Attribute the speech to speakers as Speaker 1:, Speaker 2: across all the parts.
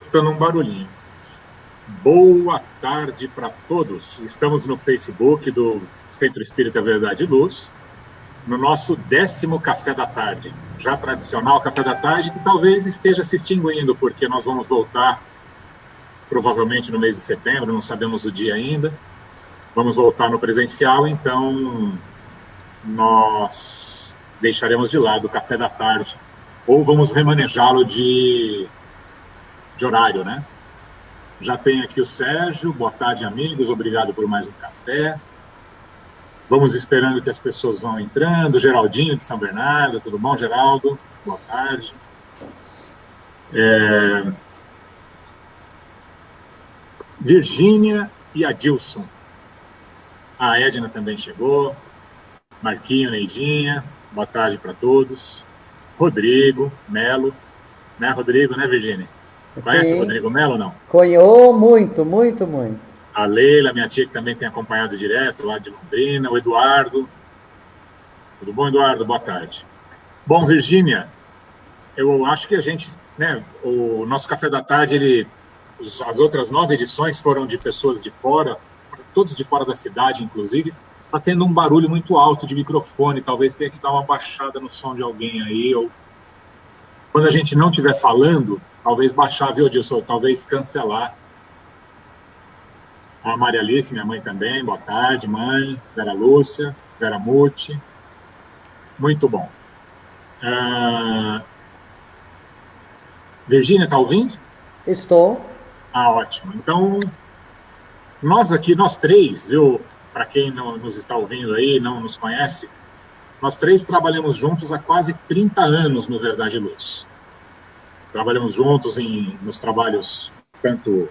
Speaker 1: Escutando um barulhinho. Boa tarde para todos. Estamos no Facebook do Centro Espírita Verdade e Luz, no nosso 10º café da tarde. Já tradicional café da tarde, que talvez esteja se extinguindo, porque nós vamos voltar provavelmente no mês de setembro, não sabemos o dia ainda. Vamos voltar no presencial, então nós deixaremos de lado o café da tarde, ou vamos remanejá-lo de horário, né? Já tem aqui o Sérgio. Boa tarde, amigos. Obrigado por mais um café. Vamos esperando que as pessoas vão entrando. Geraldinho de São Bernardo. Tudo bom, Geraldo? Boa tarde. Virgínia e Adilson. A Edna também chegou. Marquinho, Neidinha. Boa tarde para todos. Rodrigo, Melo. Né, Rodrigo, né, Virgínia? Conhece o Rodrigo Melo ou não?
Speaker 2: Conheço muito, muito, muito.
Speaker 1: A Leila, minha tia, que também tem acompanhado direto lá de Londrina. O Eduardo. Tudo bom, Eduardo? Boa tarde. Bom, Virgínia, eu acho que a gente, né, o nosso café da tarde, as outras 9 edições foram de pessoas de fora, todos de fora da cidade, inclusive. Está tendo um barulho muito alto de microfone, talvez tenha que dar uma baixada no som de alguém aí, ou quando a gente não estiver falando, talvez baixar, viu, Dilson? Talvez cancelar. A Maria Alice, minha mãe também, boa tarde, mãe. Vera Lúcia, Vera Muti. Muito bom. Virgínia, está ouvindo?
Speaker 2: Estou.
Speaker 1: Ótimo. Então, nós aqui, nós três, viu? Para quem não nos está ouvindo aí, não nos conhece, nós três trabalhamos juntos há quase 30 anos no Verdade e Luz. Trabalhamos juntos nos trabalhos, tanto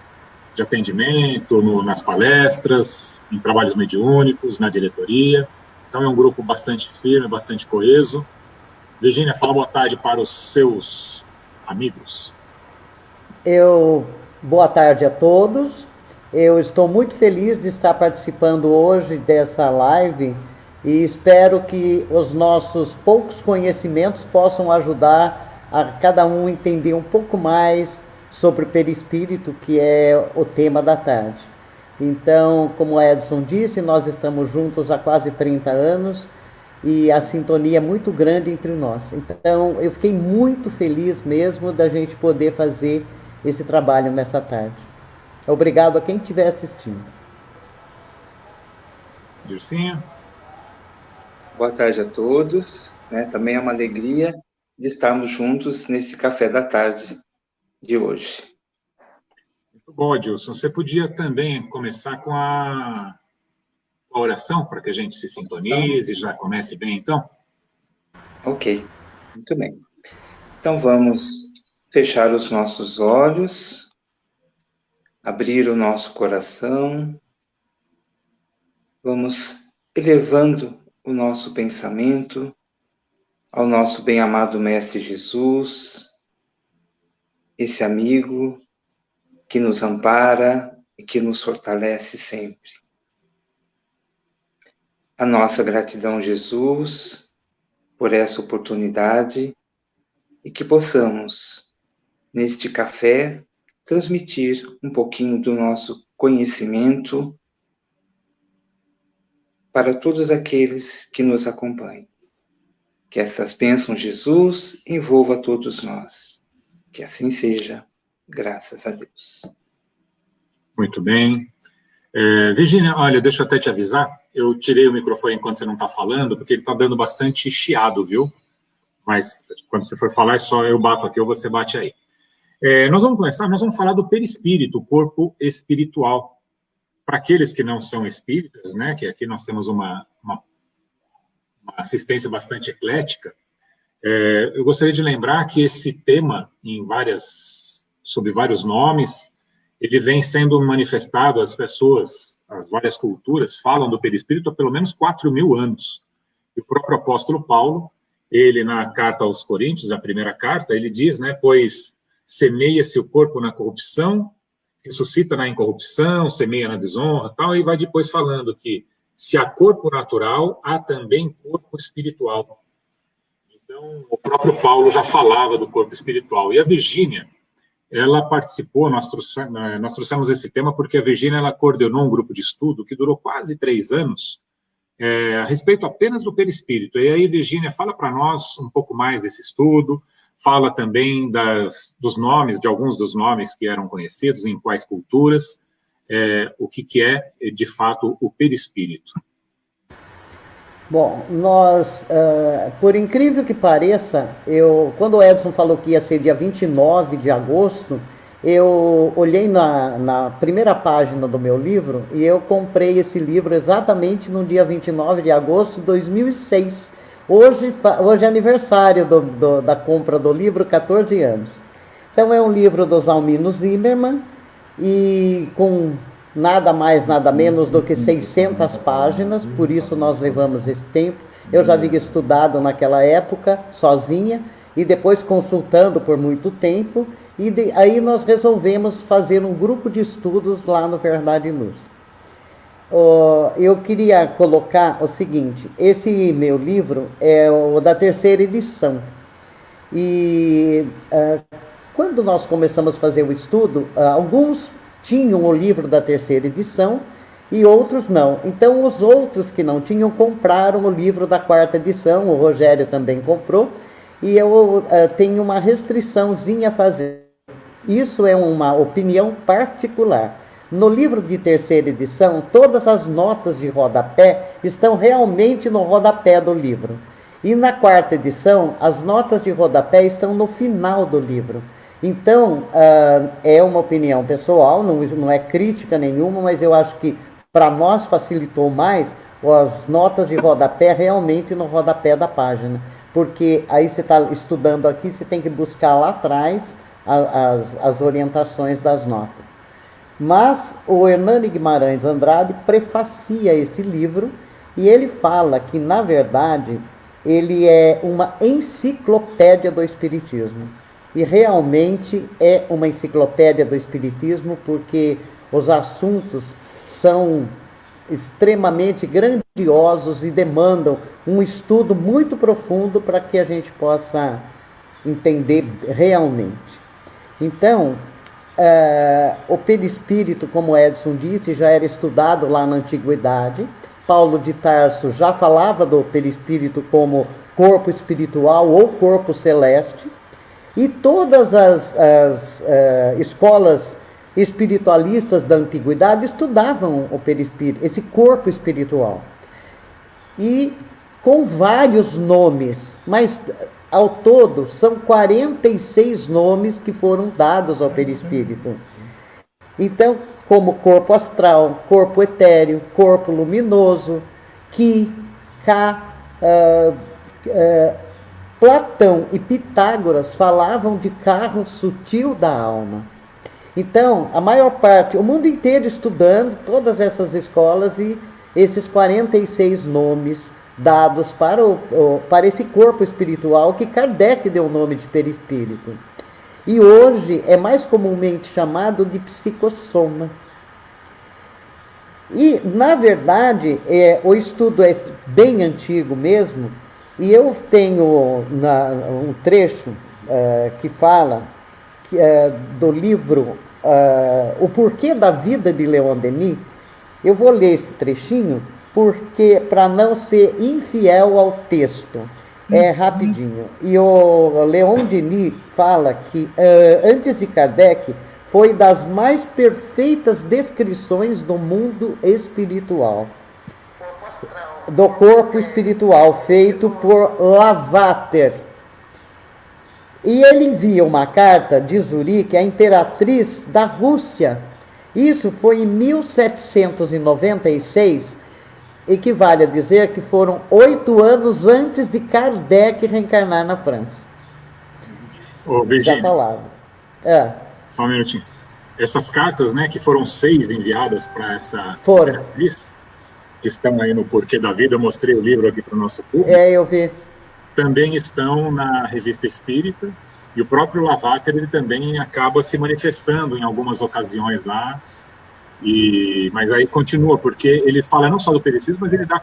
Speaker 1: de atendimento, nas palestras, em trabalhos mediúnicos, na diretoria. Então, é um grupo bastante firme, bastante coeso. Virgínia, fala boa tarde para os seus amigos.
Speaker 2: Boa tarde a todos. Eu estou muito feliz de estar participando hoje dessa live e espero que os nossos poucos conhecimentos possam ajudar a cada um entender um pouco mais sobre o perispírito, que é o tema da tarde. Então, como Edson disse, nós estamos juntos há quase 30 anos e a sintonia é muito grande entre nós. Então, eu fiquei muito feliz mesmo da gente poder fazer esse trabalho nessa tarde. Obrigado a quem estiver assistindo.
Speaker 1: Dilcinha.
Speaker 3: Boa tarde a todos. Também é uma alegria de estarmos juntos nesse café da tarde de hoje.
Speaker 1: Muito bom, Adilson. Você podia também começar com a oração, para que a gente se sintonize e já comece bem, então?
Speaker 3: Ok, muito bem. Então, vamos fechar os nossos olhos, abrir o nosso coração, vamos elevando o nosso pensamento ao nosso bem-amado Mestre Jesus, esse amigo que nos ampara e que nos fortalece sempre. A nossa gratidão, Jesus, por essa oportunidade e que possamos, neste café, transmitir um pouquinho do nosso conhecimento para todos aqueles que nos acompanham. Que estas bênçãos, Jesus, envolva todos nós. Que assim seja, graças a Deus.
Speaker 1: Muito bem. Virgínia, olha, deixa eu até te avisar, eu tirei o microfone enquanto você não está falando, porque ele está dando bastante chiado, viu? Mas quando você for falar, é só eu bato aqui ou você bate aí. Nós vamos falar do perispírito, o corpo espiritual. Para aqueles que não são espíritas, né, que aqui nós temos uma assistência bastante eclética, eu gostaria de lembrar que esse tema, sob vários nomes, ele vem sendo manifestado, as pessoas, as várias culturas, falam do perispírito há pelo menos 4.000 anos. E o próprio apóstolo Paulo, ele na carta aos Coríntios, na primeira carta, ele diz, né, pois semeia-se o corpo na corrupção, ressuscita na incorrupção, semeia na desonra, tal, e vai depois falando que se há corpo natural, há também corpo espiritual. Então, o próprio Paulo já falava do corpo espiritual. E a Virgínia, ela participou, nós trouxemos esse tema porque a Virgínia, ela coordenou um grupo de estudo que durou quase 3 anos, a respeito apenas do perispírito. E aí, Virgínia, fala para nós um pouco mais desse estudo, fala também dos nomes, de alguns dos nomes que eram conhecidos, em quais culturas, o que é, de fato, o perispírito.
Speaker 2: Bom, nós, por incrível que pareça, quando o Edson falou que ia ser dia 29 de agosto, eu olhei na primeira página do meu livro e eu comprei esse livro exatamente no dia 29 de agosto de 2006. Hoje é aniversário da compra do livro, 14 anos. Então é um livro do Zalmino Zimmermann e com nada mais, nada menos do que 600 páginas, por isso nós levamos esse tempo. Eu já havia estudado naquela época, sozinha, e depois consultando por muito tempo, e aí nós resolvemos fazer um grupo de estudos lá no Verdade e Luz. Eu queria colocar o seguinte, esse meu livro é o da 3ª edição, e quando nós começamos a fazer o estudo, alguns tinham o livro da 3ª edição e outros não. Então, os outros que não tinham compraram o livro da 4ª edição, o Rogério também comprou, e eu tenho uma restriçãozinha a fazer. Isso é uma opinião particular. No livro de 3ª edição, todas as notas de rodapé estão realmente no rodapé do livro. E na 4ª edição, as notas de rodapé estão no final do livro. Então, é uma opinião pessoal, não é crítica nenhuma, mas eu acho que para nós facilitou mais as notas de rodapé realmente no rodapé da página, porque aí você está estudando aqui, você tem que buscar lá atrás as orientações das notas. Mas o Hernani Guimarães Andrade prefacia esse livro e ele fala que, na verdade, ele é uma enciclopédia do Espiritismo. E realmente é uma enciclopédia do Espiritismo, porque os assuntos são extremamente grandiosos e demandam um estudo muito profundo para que a gente possa entender realmente. Então, o perispírito, como o Edson disse, já era estudado lá na antiguidade. Paulo de Tarso já falava do perispírito como corpo espiritual ou corpo celeste. E todas as escolas espiritualistas da antiguidade estudavam o perispírito, esse corpo espiritual. E com vários nomes, mas ao todo são 46 nomes que foram dados ao perispírito. Então, como corpo astral, corpo etéreo, corpo luminoso, Ki, Ka, Platão e Pitágoras falavam de carro sutil da alma. Então, a maior parte, o mundo inteiro estudando todas essas escolas e esses 46 nomes dados para esse corpo espiritual que Kardec deu o nome de perispírito. E hoje é mais comumente chamado de psicossoma. E, na verdade, o estudo é bem antigo mesmo, e eu tenho um trecho que fala do livro O Porquê da Vida de Leon Denis. Eu vou ler esse trechinho, porque para não ser infiel ao texto, é rapidinho. E o Leon Denis fala que, antes de Kardec, foi das mais perfeitas descrições do mundo espiritual, do corpo espiritual, feito por Lavater. E ele envia uma carta de Zurique à imperatriz da Rússia. Isso foi em 1796, equivale a dizer que foram 8 anos antes de Kardec reencarnar na França.
Speaker 1: Ô, Virgínia,
Speaker 2: já falava.
Speaker 1: Só um minutinho. Essas cartas, né, que foram 6 enviadas para essa imperatriz, que estão aí no Porquê da Vida, eu mostrei o livro aqui para o nosso público.
Speaker 2: Eu vi.
Speaker 1: Também estão na Revista Espírita, e o próprio Lavater, ele também acaba se manifestando em algumas ocasiões lá, mas aí continua, porque ele fala não só do perispírito, mas ele dá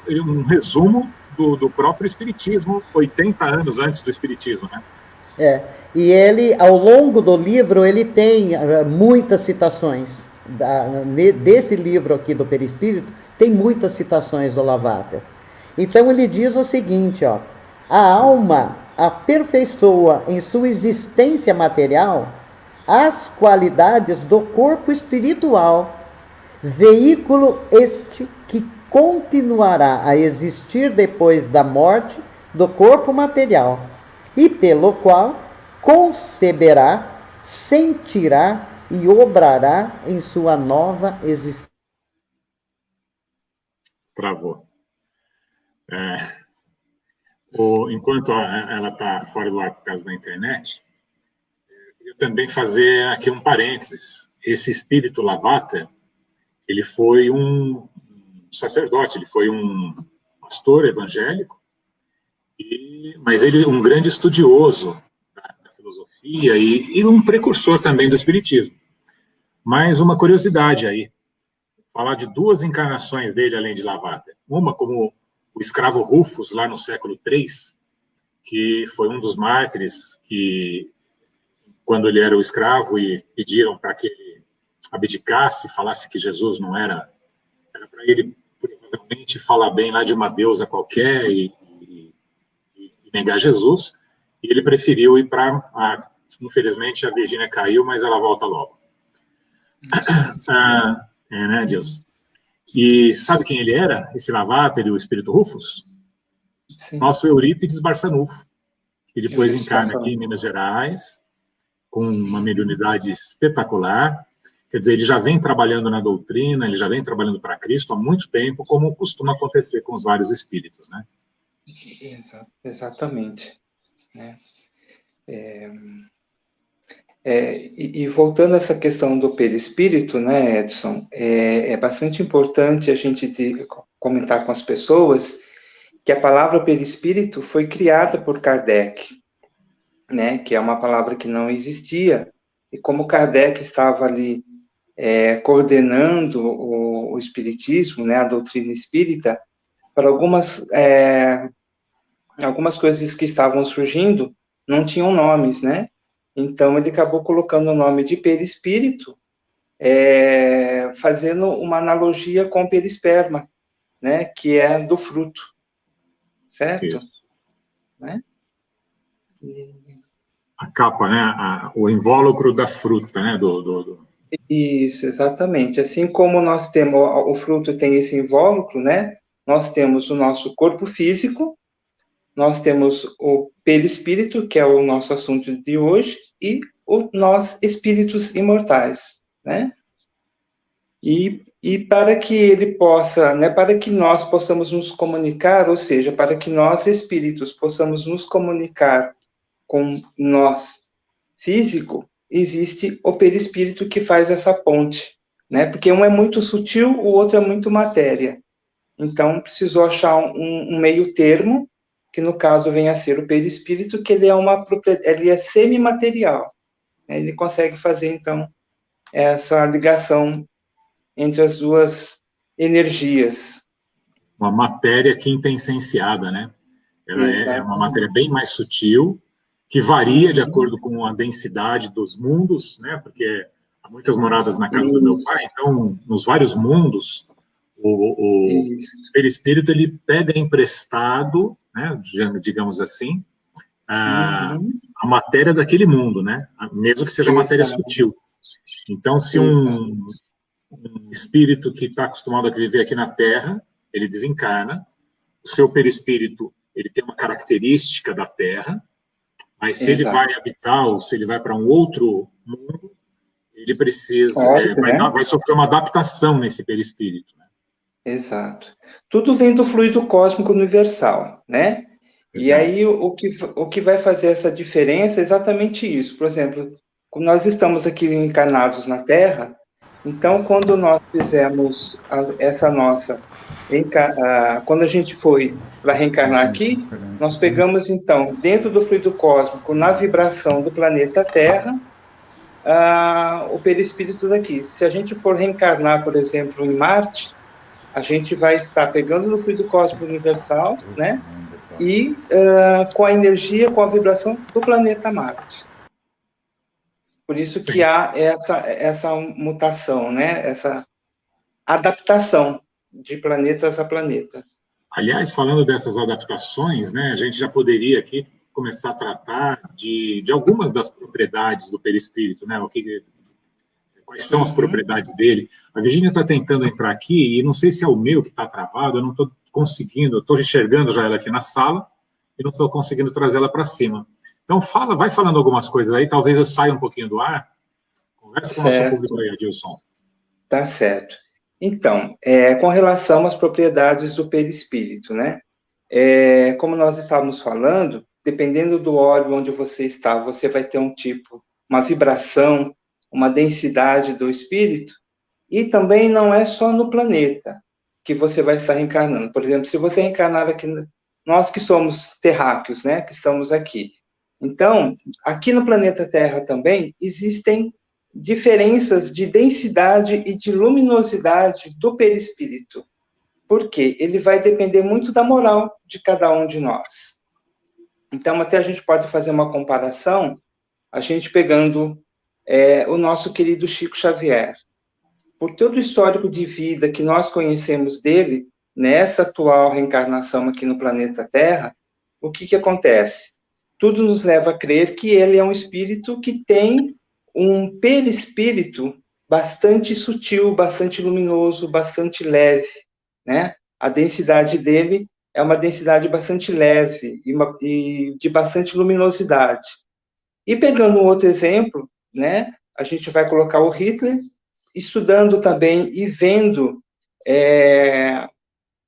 Speaker 1: um resumo do próprio espiritismo, 80 anos antes do espiritismo, né?
Speaker 2: E ele, ao longo do livro, ele tem muitas citações. Desse livro aqui do Perispírito, tem muitas citações do Lavater. Então ele diz o seguinte, ó: a alma aperfeiçoa em sua existência material as qualidades do corpo espiritual, veículo este que continuará a existir depois da morte do corpo material, e pelo qual conceberá, sentirá e obrará em sua nova existência.
Speaker 1: Travou. Enquanto ela está fora do ar por causa da internet, eu também fazer aqui um parênteses. Esse espírito Lavater, ele foi um sacerdote, ele foi um pastor evangélico, mas ele um grande estudioso da filosofia e um precursor também do espiritismo. Mas uma curiosidade aí, falar de duas encarnações dele além de Lavater. Uma como o escravo Rufus, lá no século III, que foi um dos mártires que, quando ele era o escravo e pediram para que ele abdicasse, falasse que Jesus não era para ele, provavelmente, falar bem lá de uma deusa qualquer e negar Jesus, e ele preferiu ir para... Infelizmente, a Virgínia caiu, mas ela volta logo. Né, Deus? E sabe quem ele era, esse Lavater e o espírito Rufus? Sim. Nosso Eurípides Barçanufo, que depois encarna aqui em Minas Gerais, com uma mediunidade espetacular. Quer dizer, ele já vem trabalhando na doutrina, ele já vem trabalhando para Cristo há muito tempo, como costuma acontecer com os vários espíritos, né?
Speaker 3: Exatamente. Né? E voltando a essa questão do perispírito, né, Edson, é bastante importante a gente comentar com as pessoas que a palavra perispírito foi criada por Kardec, né, que é uma palavra que não existia, e como Kardec estava ali coordenando o espiritismo, né, a doutrina espírita, para algumas coisas que estavam surgindo, não tinham nomes, né? Então, ele acabou colocando o nome de perispírito, fazendo uma analogia com o perisperma, né? Que é do fruto, certo? Né?
Speaker 1: A capa, né? O invólucro da fruta, né?
Speaker 3: Isso, exatamente. Assim como nós temos, o fruto tem esse invólucro, né? Nós temos o nosso corpo físico, nós temos o perispírito, que é o nosso assunto de hoje, e nós, espíritos imortais, né? E para que ele possa, né, para que nós possamos nos comunicar, ou seja, para que nós, espíritos, possamos nos comunicar com nós, físico, existe o perispírito que faz essa ponte, né? Porque um é muito sutil, o outro é muito matéria. Então, precisou achar um meio termo, que no caso vem a ser o perispírito, que ele é semimaterial. Né? Ele consegue fazer, então, essa ligação entre as duas energias.
Speaker 1: Uma matéria quintessenciada, né? Ela é uma matéria bem mais sutil, que varia de acordo com a densidade dos mundos, né? Porque há muitas moradas na casa do meu pai, então, nos vários mundos, o perispírito, ele pega emprestado, né, digamos assim, a matéria daquele mundo, né, mesmo que seja matéria sutil. Então, se um espírito que está acostumado a viver aqui na Terra, ele desencarna, o seu perispírito, ele tem uma característica da Terra, mas se ele vai habitar, ou se ele vai para um outro mundo, ele precisa, vai sofrer uma adaptação nesse perispírito, né?
Speaker 3: Exato. Tudo vem do fluido cósmico universal, né? Exato. E aí, o que vai fazer essa diferença é exatamente isso. Por exemplo, quando nós estamos aqui encarnados na Terra, então, quando nós fizemos essa nossa... quando a gente foi para reencarnar aqui, nós pegamos, então, dentro do fluido cósmico, na vibração do planeta Terra, o perispírito daqui. Se a gente for reencarnar, por exemplo, em Marte, a gente vai estar pegando no fluido cósmico universal, né? e com a energia, com a vibração do planeta Marte. Por isso que há essa mutação, né? Essa adaptação de planetas a planetas.
Speaker 1: Aliás, falando dessas adaptações, né, a gente já poderia aqui começar a tratar de algumas das propriedades do perispírito, né? Quais são as propriedades dele. A Virgínia está tentando entrar aqui, e não sei se é o meu que está travado, eu não estou conseguindo, estou enxergando já ela aqui na sala, e não estou conseguindo trazer ela para cima. Então, vai falando algumas coisas aí, talvez eu saia um pouquinho do ar. Conversa com o nosso público aí, Adilson.
Speaker 3: Tá certo. Então, com relação às propriedades do perispírito, né? Como nós estávamos falando, dependendo do órgão onde você está, você vai ter um tipo, uma vibração, uma densidade do espírito, e também não é só no planeta que você vai estar reencarnando. Por exemplo, se você reencarnar aqui, nós que somos terráqueos, né, que estamos aqui. Então, aqui no planeta Terra também existem diferenças de densidade e de luminosidade do perispírito. Por quê? Ele vai depender muito da moral de cada um de nós. Então, até a gente pode fazer uma comparação, a gente pegando o nosso querido Chico Xavier. Por todo o histórico de vida que nós conhecemos dele, nessa atual reencarnação aqui no planeta Terra, o que acontece? Tudo nos leva a crer que ele é um espírito que tem um perispírito bastante sutil, bastante luminoso, bastante leve, né? A densidade dele é uma densidade bastante leve e de bastante luminosidade. E pegando um outro exemplo, né? A gente vai colocar o Hitler, estudando também e vendo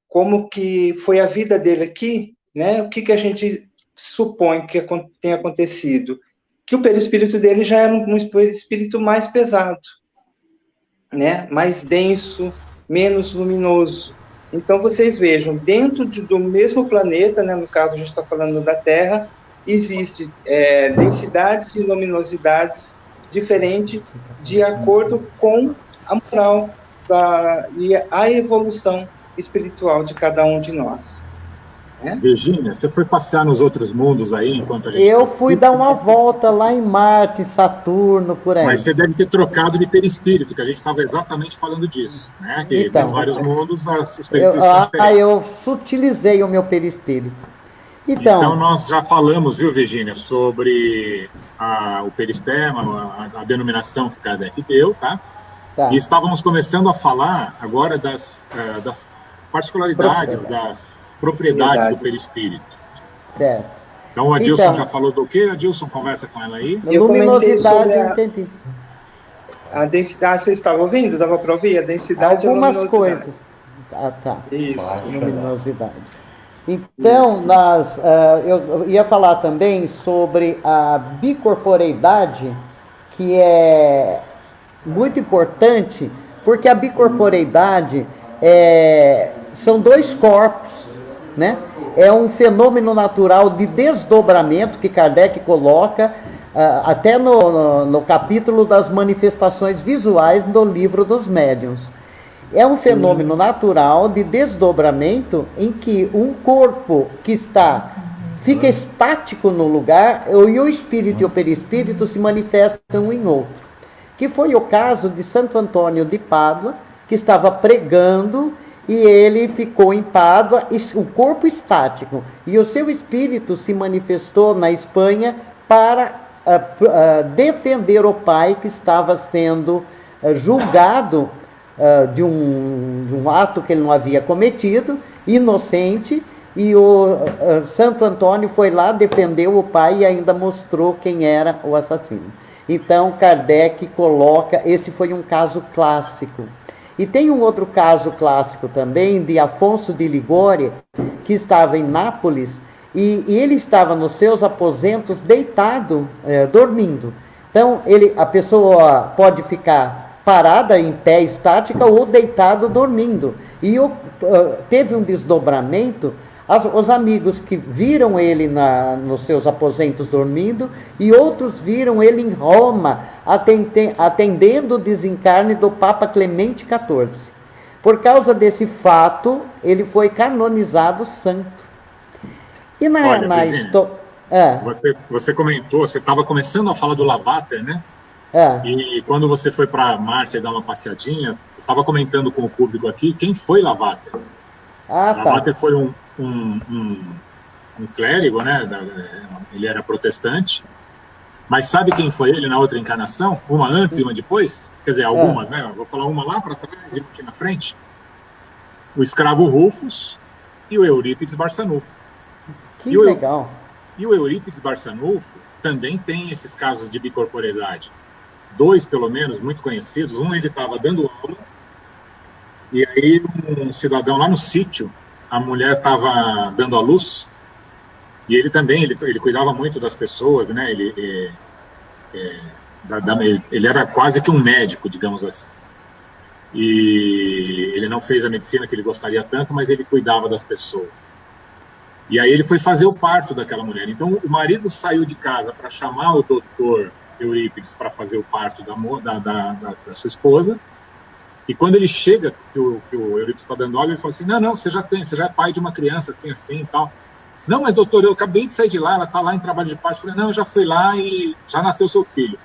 Speaker 3: como que foi a vida dele aqui, né? O que a gente supõe que tem acontecido? Que o perispírito dele já era um perispírito mais pesado, né? Mais denso, menos luminoso. Então, vocês vejam, dentro do mesmo planeta, né? No caso, a gente está falando da Terra, existem densidades e luminosidades diferentes de acordo com a moral e a evolução espiritual de cada um de nós.
Speaker 1: Virgínia, você foi passear nos outros mundos aí enquanto a gente...
Speaker 2: Eu fui dar uma volta lá em Marte, Saturno, por aí.
Speaker 1: Mas você deve ter trocado de perispírito, que a gente estava exatamente falando disso, né? Que
Speaker 2: então,
Speaker 1: nos vários mundos os perispíritos são diferentes.
Speaker 2: Eu sutilizei o meu perispírito.
Speaker 1: Então, nós já falamos, viu, Virgínia, sobre o perisperma, a denominação que Kardec deu, tá? E estávamos começando a falar agora das particularidades, das propriedades do perispírito.
Speaker 2: Certo.
Speaker 1: Então, o Adilson já falou do quê? Adilson, conversa com ela aí.
Speaker 2: Luminosidade, eu entendi.
Speaker 3: A densidade, você estava ouvindo? Dava para ouvir? A densidade
Speaker 2: algumas
Speaker 3: e a luminosidade.
Speaker 2: Coisas. Tá.
Speaker 3: Isso.
Speaker 2: Luminosidade. Então, eu ia falar também sobre a bicorporeidade, que é muito importante, porque a bicorporeidade são dois corpos, né? É um fenômeno natural de desdobramento que Kardec coloca até no capítulo das manifestações visuais do Livro dos Médiuns. É um fenômeno natural de desdobramento em que um corpo que fica estático no lugar e o espírito e o perispírito se manifestam em outro. Que foi o caso de Santo Antônio de Pádua, que estava pregando e ele ficou em Pádua, o corpo estático, e o seu espírito se manifestou na Espanha para defender o pai que estava sendo julgado de um ato que ele não havia cometido, inocente, e o Santo Antônio foi lá, defendeu o pai e ainda mostrou quem era o assassino. Então, Kardec coloca, esse foi um caso clássico. E tem um outro caso clássico também, de Afonso de Ligório, que estava em Nápoles, e ele estava nos seus aposentos deitado, dormindo. Então, a pessoa pode ficar parada, em pé, estática, ou deitado, dormindo. E teve um desdobramento. Os amigos que viram ele nos seus aposentos dormindo, e outros viram ele em Roma, atendendo o desencarne do Papa Clemente XIV. Por causa desse fato, ele foi canonizado santo. E
Speaker 1: Olha,
Speaker 2: na
Speaker 1: Virginia,
Speaker 2: história... É,
Speaker 1: você comentou, você estava começando a falar do Lavater, né?
Speaker 2: é.
Speaker 1: E quando você foi para Marte dar uma passeadinha, eu estava comentando com o público aqui quem foi Lavater.
Speaker 2: Ah, tá.
Speaker 1: Lavater foi um clérigo, né? Ele era protestante. Mas sabe quem foi ele na outra encarnação? Uma antes e uma depois? Quer dizer,
Speaker 2: É.
Speaker 1: algumas, né? Eu vou falar uma lá para trás e uma aqui na frente. O escravo Rufus e o Eurípides Barçanufo.
Speaker 2: Que
Speaker 1: E o,
Speaker 2: legal.
Speaker 1: e o Eurípides Barçanufo também tem esses casos de bicorporeidade. Dois, pelo menos, muito conhecidos. Um, ele estava dando aula, e aí um cidadão lá no sítio, a mulher estava dando à luz, e ele também, ele cuidava muito das pessoas, né? Ele era quase que um médico, digamos assim. E ele não fez a medicina que ele gostaria tanto, mas ele cuidava das pessoas. E aí ele foi fazer o parto daquela mulher. Então o marido saiu de casa para chamar o doutor Eurípides para fazer o parto da sua esposa. E quando ele chega, que o Eurípides está dando aula, ele fala assim: não, você já é pai de uma criança assim, assim e tal. Não, mas doutor, eu acabei de sair de lá, ela está lá em trabalho de parto. Eu falei: não, eu já fui lá e já nasceu seu filho.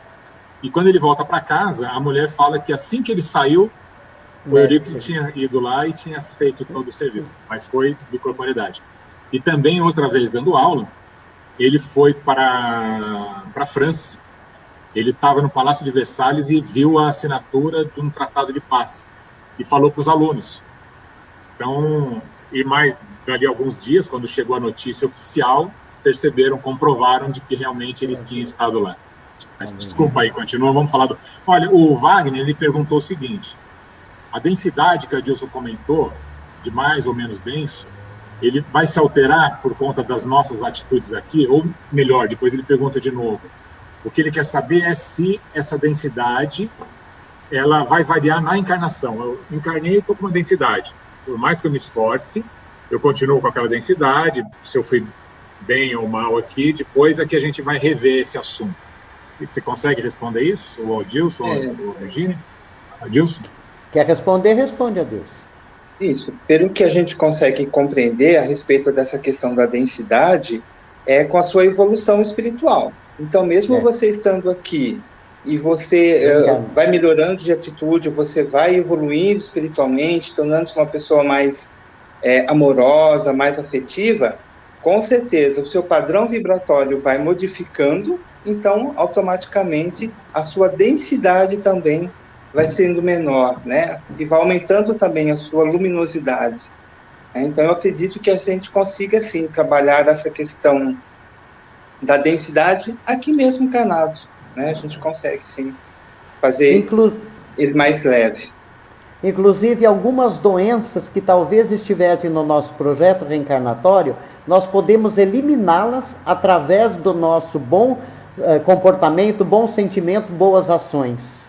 Speaker 1: E quando ele volta para casa, a mulher fala que assim que ele saiu, o Eurípides tinha ido lá e tinha feito todo o serviço, mas foi de corporeidade. E também, outra vez dando aula, ele foi para a França. Ele estava no Palácio de Versalhes e viu a assinatura de um tratado de paz e falou para os alunos. Então, e mais dali alguns dias, quando chegou a notícia oficial, comprovaram de que realmente ele tinha estado lá. Mas desculpa aí, continua, vamos falar do... Olha, o Wagner, ele perguntou o seguinte: a densidade que a Dilson comentou, de mais ou menos denso, ele vai se alterar por conta das nossas atitudes aqui? Ou melhor, depois ele pergunta de novo. O que ele quer saber é se essa densidade ela vai variar na encarnação. Eu encarnei e estou com uma densidade. Por mais que eu me esforce, eu continuo com aquela densidade. Se eu fui bem ou mal aqui, depois é que a gente vai rever esse assunto. Você consegue responder isso? O Adilson, ou a Virginia? Adilson?
Speaker 2: Quer responder? Responde, a Deus.
Speaker 3: Isso. Pelo que a gente consegue compreender a respeito dessa questão da densidade, é com a sua evolução espiritual. Então, mesmo você estando aqui e você vai melhorando de atitude, você vai evoluindo espiritualmente, tornando-se uma pessoa mais amorosa, mais afetiva, com certeza o seu padrão vibratório vai modificando, então, automaticamente, a sua densidade também vai sendo menor, né? E vai aumentando também a sua luminosidade. Então, eu acredito que a gente consiga, sim, trabalhar essa questão da densidade aqui mesmo encarnado, né? A gente consegue, sim, fazer ele mais leve.
Speaker 2: Inclusive, algumas doenças que talvez estivessem no nosso projeto reencarnatório, nós podemos eliminá-las através do nosso bom comportamento, bom sentimento, boas ações.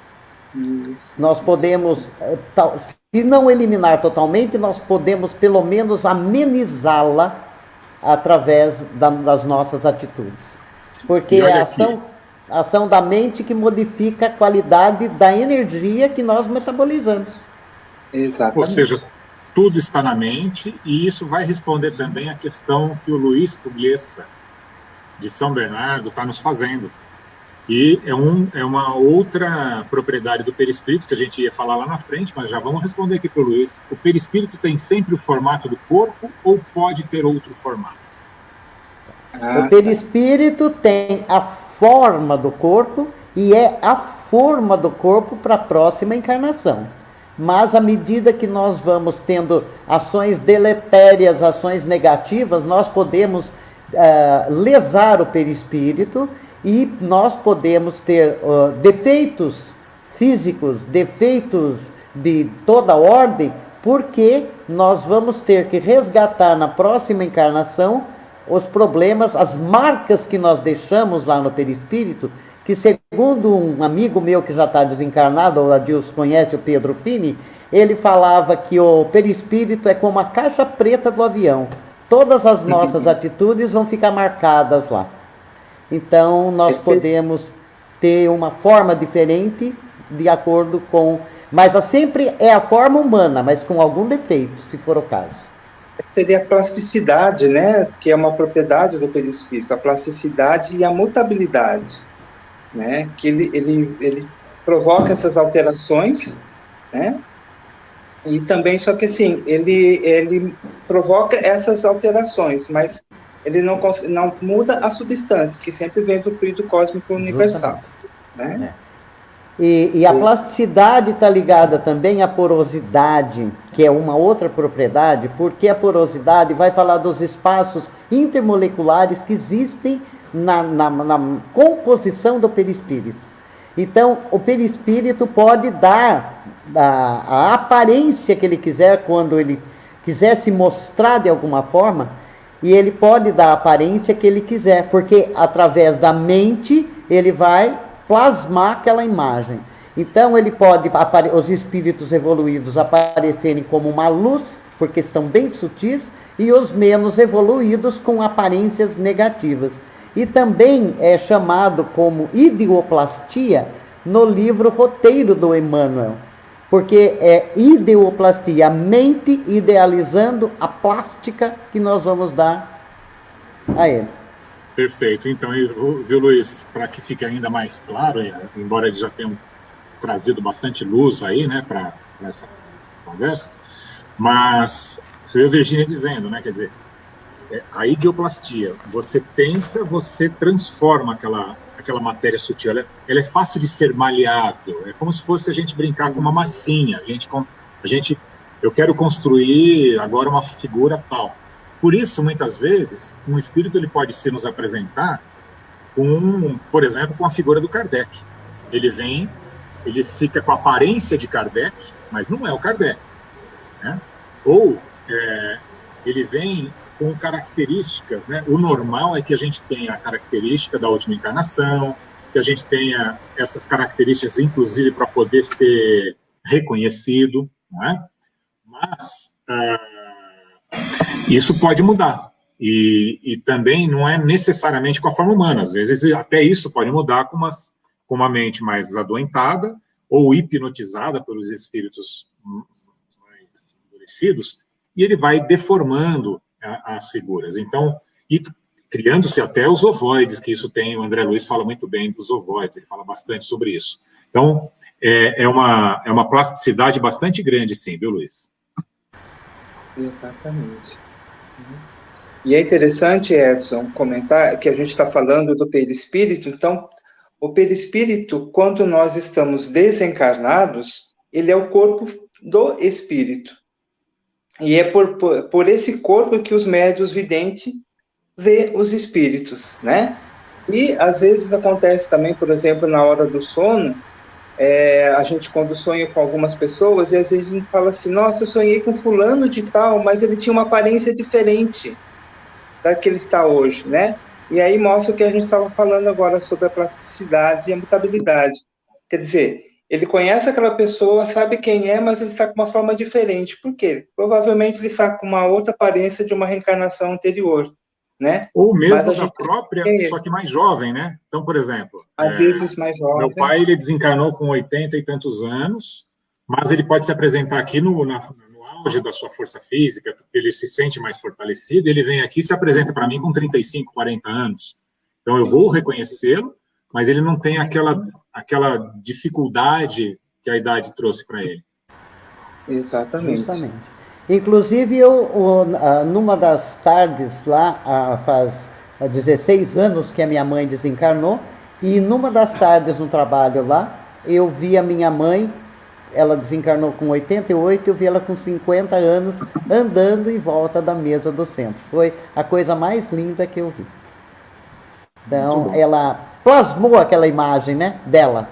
Speaker 2: Isso. Nós podemos, se não eliminar totalmente, nós podemos pelo menos amenizá-la através das nossas atitudes. Porque é a ação da mente que modifica a qualidade da energia que nós metabolizamos.
Speaker 3: Exatamente.
Speaker 1: Ou seja, tudo está na mente, e isso vai responder também a questão que o Luiz Pugliese, de São Bernardo, está nos fazendo. E é uma outra propriedade do perispírito, que a gente ia falar lá na frente, mas já vamos responder aqui para o Luiz. O perispírito tem sempre o formato do corpo ou pode ter outro formato?
Speaker 2: O perispírito tem a forma do corpo e é a forma do corpo para a próxima encarnação. Mas à medida que nós vamos tendo ações deletérias, ações negativas, nós podemos lesar o perispírito e nós podemos ter defeitos físicos, defeitos de toda ordem, porque nós vamos ter que resgatar na próxima encarnação os problemas, as marcas que nós deixamos lá no perispírito, que segundo um amigo meu que já está desencarnado, o Adilson conhece, o Pedro Fini, ele falava que o perispírito é como a caixa preta do avião. Todas as nossas atitudes vão ficar marcadas lá. Então, nós podemos ter uma forma diferente de acordo com... Mas sempre é a forma humana, mas com algum defeito, se for o caso.
Speaker 3: seria a plasticidade, né? Que é uma propriedade do perispírito, a plasticidade e a mutabilidade, né? Que ele provoca essas alterações, né? E também, só que assim, ele provoca essas alterações, mas ele não muda a substância, que sempre vem do fluido cósmico universal. Né?
Speaker 2: E a plasticidade está ligada também à porosidade, que é uma outra propriedade, porque a porosidade vai falar dos espaços intermoleculares que existem na composição do perispírito. Então, o perispírito pode dar a aparência que ele quiser, quando ele quiser se mostrar de alguma forma, e ele pode dar a aparência que ele quiser, porque através da mente ele vai plasmar aquela imagem. Então, ele pode, os espíritos evoluídos aparecerem como uma luz, porque estão bem sutis, e os menos evoluídos com aparências negativas. E também é chamado como ideoplastia no livro Roteiro do Emmanuel, porque é ideoplastia, a mente idealizando a plástica que nós vamos dar a ele.
Speaker 1: Perfeito. Então, viu, Luiz, para que fique ainda mais claro, embora eles já tenham trazido bastante luz aí, né, para essa conversa, mas você viu a Virgínia dizendo, né, quer dizer, a ideoplastia, você pensa, você transforma aquela matéria sutil, ela é fácil de ser maleável, é como se fosse a gente brincar com uma massinha, eu quero construir agora uma figura tal. Por isso, muitas vezes, um espírito ele pode se nos apresentar por exemplo, com a figura do Kardec. Ele vem, ele fica com a aparência de Kardec, mas não é o Kardec, né? Ou ele vem com características, né? O normal é que a gente tenha a característica da última encarnação, que a gente tenha essas características, inclusive, para poder ser reconhecido, não é? Mas isso pode mudar. E também não é necessariamente com a forma humana. Às vezes, até isso pode mudar com uma mente mais adoentada ou hipnotizada pelos espíritos mais endurecidos, e ele vai deformando as figuras. Então, e criando-se até os ovoides, que isso tem, o André Luiz fala muito bem dos ovoides, ele fala bastante sobre isso. Então, é uma plasticidade bastante grande, sim, viu, Luiz?
Speaker 3: Exatamente. E é interessante, Edson, comentar que a gente está falando do perispírito. Então, o perispírito, quando nós estamos desencarnados, ele é o corpo do espírito. E é por esse corpo que os médiuns videntes vê os espíritos, né? E, às vezes, acontece também, por exemplo, na hora do sono, a gente, quando sonha com algumas pessoas, e às vezes a gente fala assim, nossa, eu sonhei com fulano de tal, mas ele tinha uma aparência diferente da que ele está hoje, né? E aí mostra o que a gente estava falando agora sobre a plasticidade e a mutabilidade. Quer dizer, ele conhece aquela pessoa, sabe quem é, mas ele está com uma forma diferente. Por quê? Provavelmente ele está com uma outra aparência de uma reencarnação anterior, né?
Speaker 1: Ou mesmo da própria, só que mais jovem, né? Então, por exemplo...
Speaker 3: Às vezes mais jovem.
Speaker 1: Meu pai, ele desencarnou com 80 e tantos anos, mas ele pode se apresentar aqui no auge da sua força física, porque ele se sente mais fortalecido, ele vem aqui e se apresenta para mim com 35, 40 anos. Então, eu vou reconhecê-lo, mas ele não tem aquela dificuldade que a idade trouxe para ele.
Speaker 3: Exatamente.
Speaker 2: Justamente. Inclusive, numa das tardes lá, faz 16 anos que a minha mãe desencarnou, e numa das tardes no trabalho lá, eu vi a minha mãe, ela desencarnou com 88, eu vi ela com 50 anos, andando em volta da mesa do centro. Foi a coisa mais linda que eu vi. Então, ela plasmou aquela imagem, né, dela,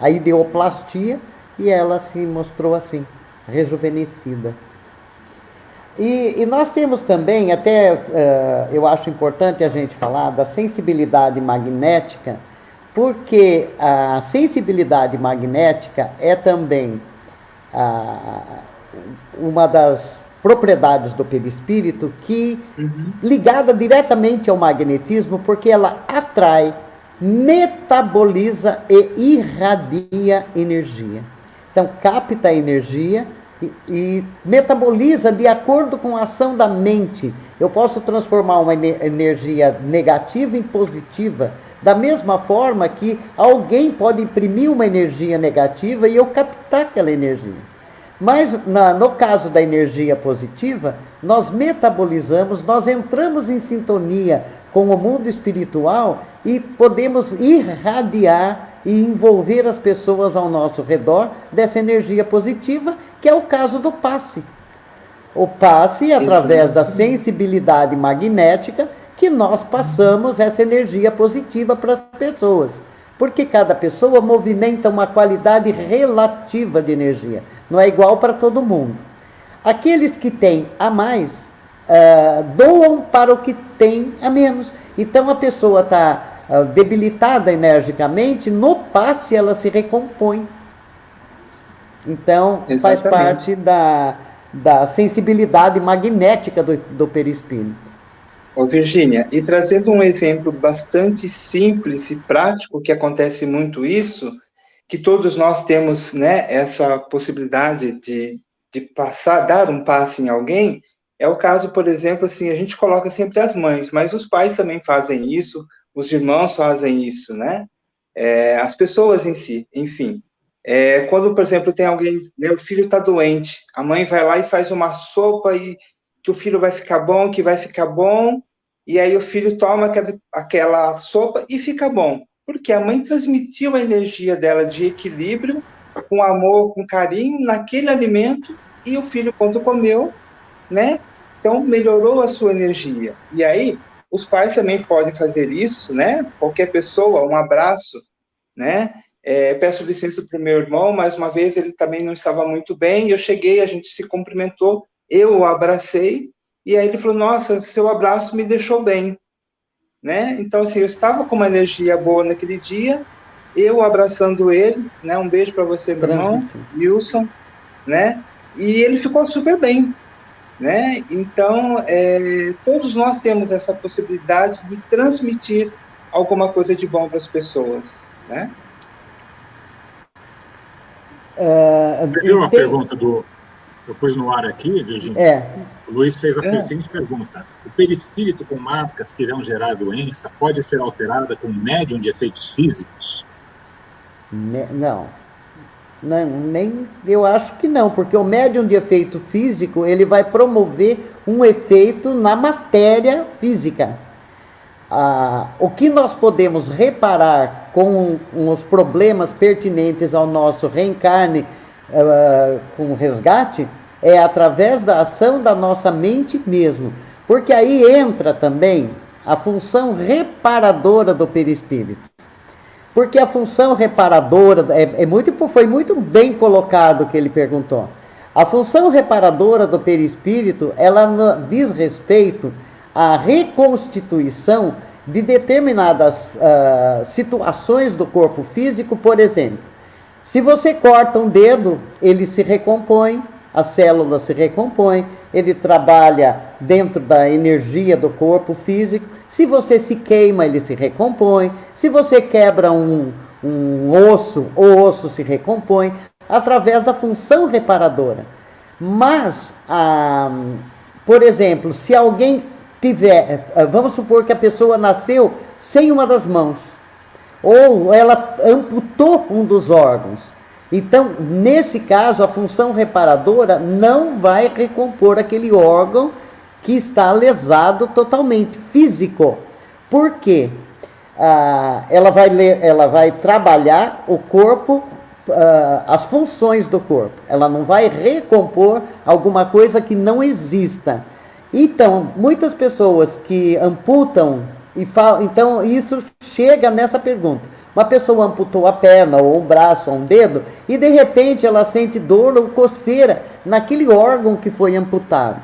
Speaker 2: a ideoplastia, e ela se mostrou assim, rejuvenescida. E nós temos também, eu acho importante a gente falar da sensibilidade magnética, porque a sensibilidade magnética é também uma das propriedades do perispírito que, ligada diretamente ao magnetismo, porque ela atrai, metaboliza e irradia energia. Então, capta a energia, e metaboliza de acordo com a ação da mente. Eu posso transformar uma energia negativa em positiva, da mesma forma que alguém pode imprimir uma energia negativa e eu captar aquela energia. Mas no caso da energia positiva, nós metabolizamos, nós entramos em sintonia com o mundo espiritual e podemos irradiar e envolver as pessoas ao nosso redor dessa energia positiva, que é o caso do passe. O passe, através da sensibilidade magnética, que nós passamos essa energia positiva para as pessoas. Porque cada pessoa movimenta uma qualidade relativa de energia. Não é igual para todo mundo. Aqueles que têm a mais, doam para o que tem a menos. Então a pessoa está debilitada energicamente, no passe ela se recompõe. Então faz parte da sensibilidade magnética do perispírito.
Speaker 3: Ô, Virgínia, e trazendo um exemplo bastante simples e prático, que acontece muito isso, que todos nós temos, né, essa possibilidade de dar um passe em alguém, é o caso, por exemplo, assim, a gente coloca sempre as mães, mas os pais também fazem isso, os irmãos fazem isso, né? As pessoas em si, enfim. Quando, por exemplo, tem alguém, né, o filho está doente, a mãe vai lá e faz uma sopa e que o filho vai ficar bom, que vai ficar bom, e aí o filho toma aquela sopa e fica bom. Porque a mãe transmitiu a energia dela de equilíbrio, com amor, com carinho, naquele alimento, e o filho, quando comeu, né? Então, melhorou a sua energia. E aí, os pais também podem fazer isso, né? Qualquer pessoa, um abraço, né? Peço licença para o meu irmão, mais uma vez, ele também não estava muito bem, eu cheguei, a gente se cumprimentou, eu o abracei, e aí ele falou, nossa, seu abraço me deixou bem, né? Então, assim, eu estava com uma energia boa naquele dia, eu abraçando ele, né? Um beijo para você, meu irmão, Wilson, né? E ele ficou super bem, né? Então, todos nós temos essa possibilidade de transmitir alguma coisa de bom para as pessoas, né?
Speaker 1: Você viu a pergunta eu pus no ar aqui, Virginia? O Luiz fez a seguinte pergunta. O perispírito com marcas que irão gerar doença pode ser alterada com médium de efeitos físicos?
Speaker 2: Não, nem eu acho que não, porque o médium de efeito físico, ele vai promover um efeito na matéria física. O que nós podemos reparar com os problemas pertinentes ao nosso reencarne, com resgate, é através da ação da nossa mente mesmo, porque aí entra também a função reparadora do perispírito, porque a função reparadora, foi muito bem colocado o que ele perguntou, a função reparadora do perispírito, ela diz respeito à reconstituição de determinadas situações do corpo físico. Por exemplo, se você corta um dedo, ele se recompõe, a célula se recompõe, ele trabalha dentro da energia do corpo físico. Se você se queima, ele se recompõe. Se você quebra um osso, o osso se recompõe, através da função reparadora. Mas, por exemplo, se alguém tiver, vamos supor que a pessoa nasceu sem uma das mãos, ou ela amputou um dos órgãos. Então, nesse caso, a função reparadora não vai recompor aquele órgão que está lesado totalmente, físico. Por quê? Ela vai trabalhar o corpo, as funções do corpo. Ela não vai recompor alguma coisa que não exista. Então, muitas pessoas que amputam então, isso chega nessa pergunta. Uma pessoa amputou a perna, ou um braço, ou um dedo, e de repente ela sente dor ou coceira naquele órgão que foi amputado.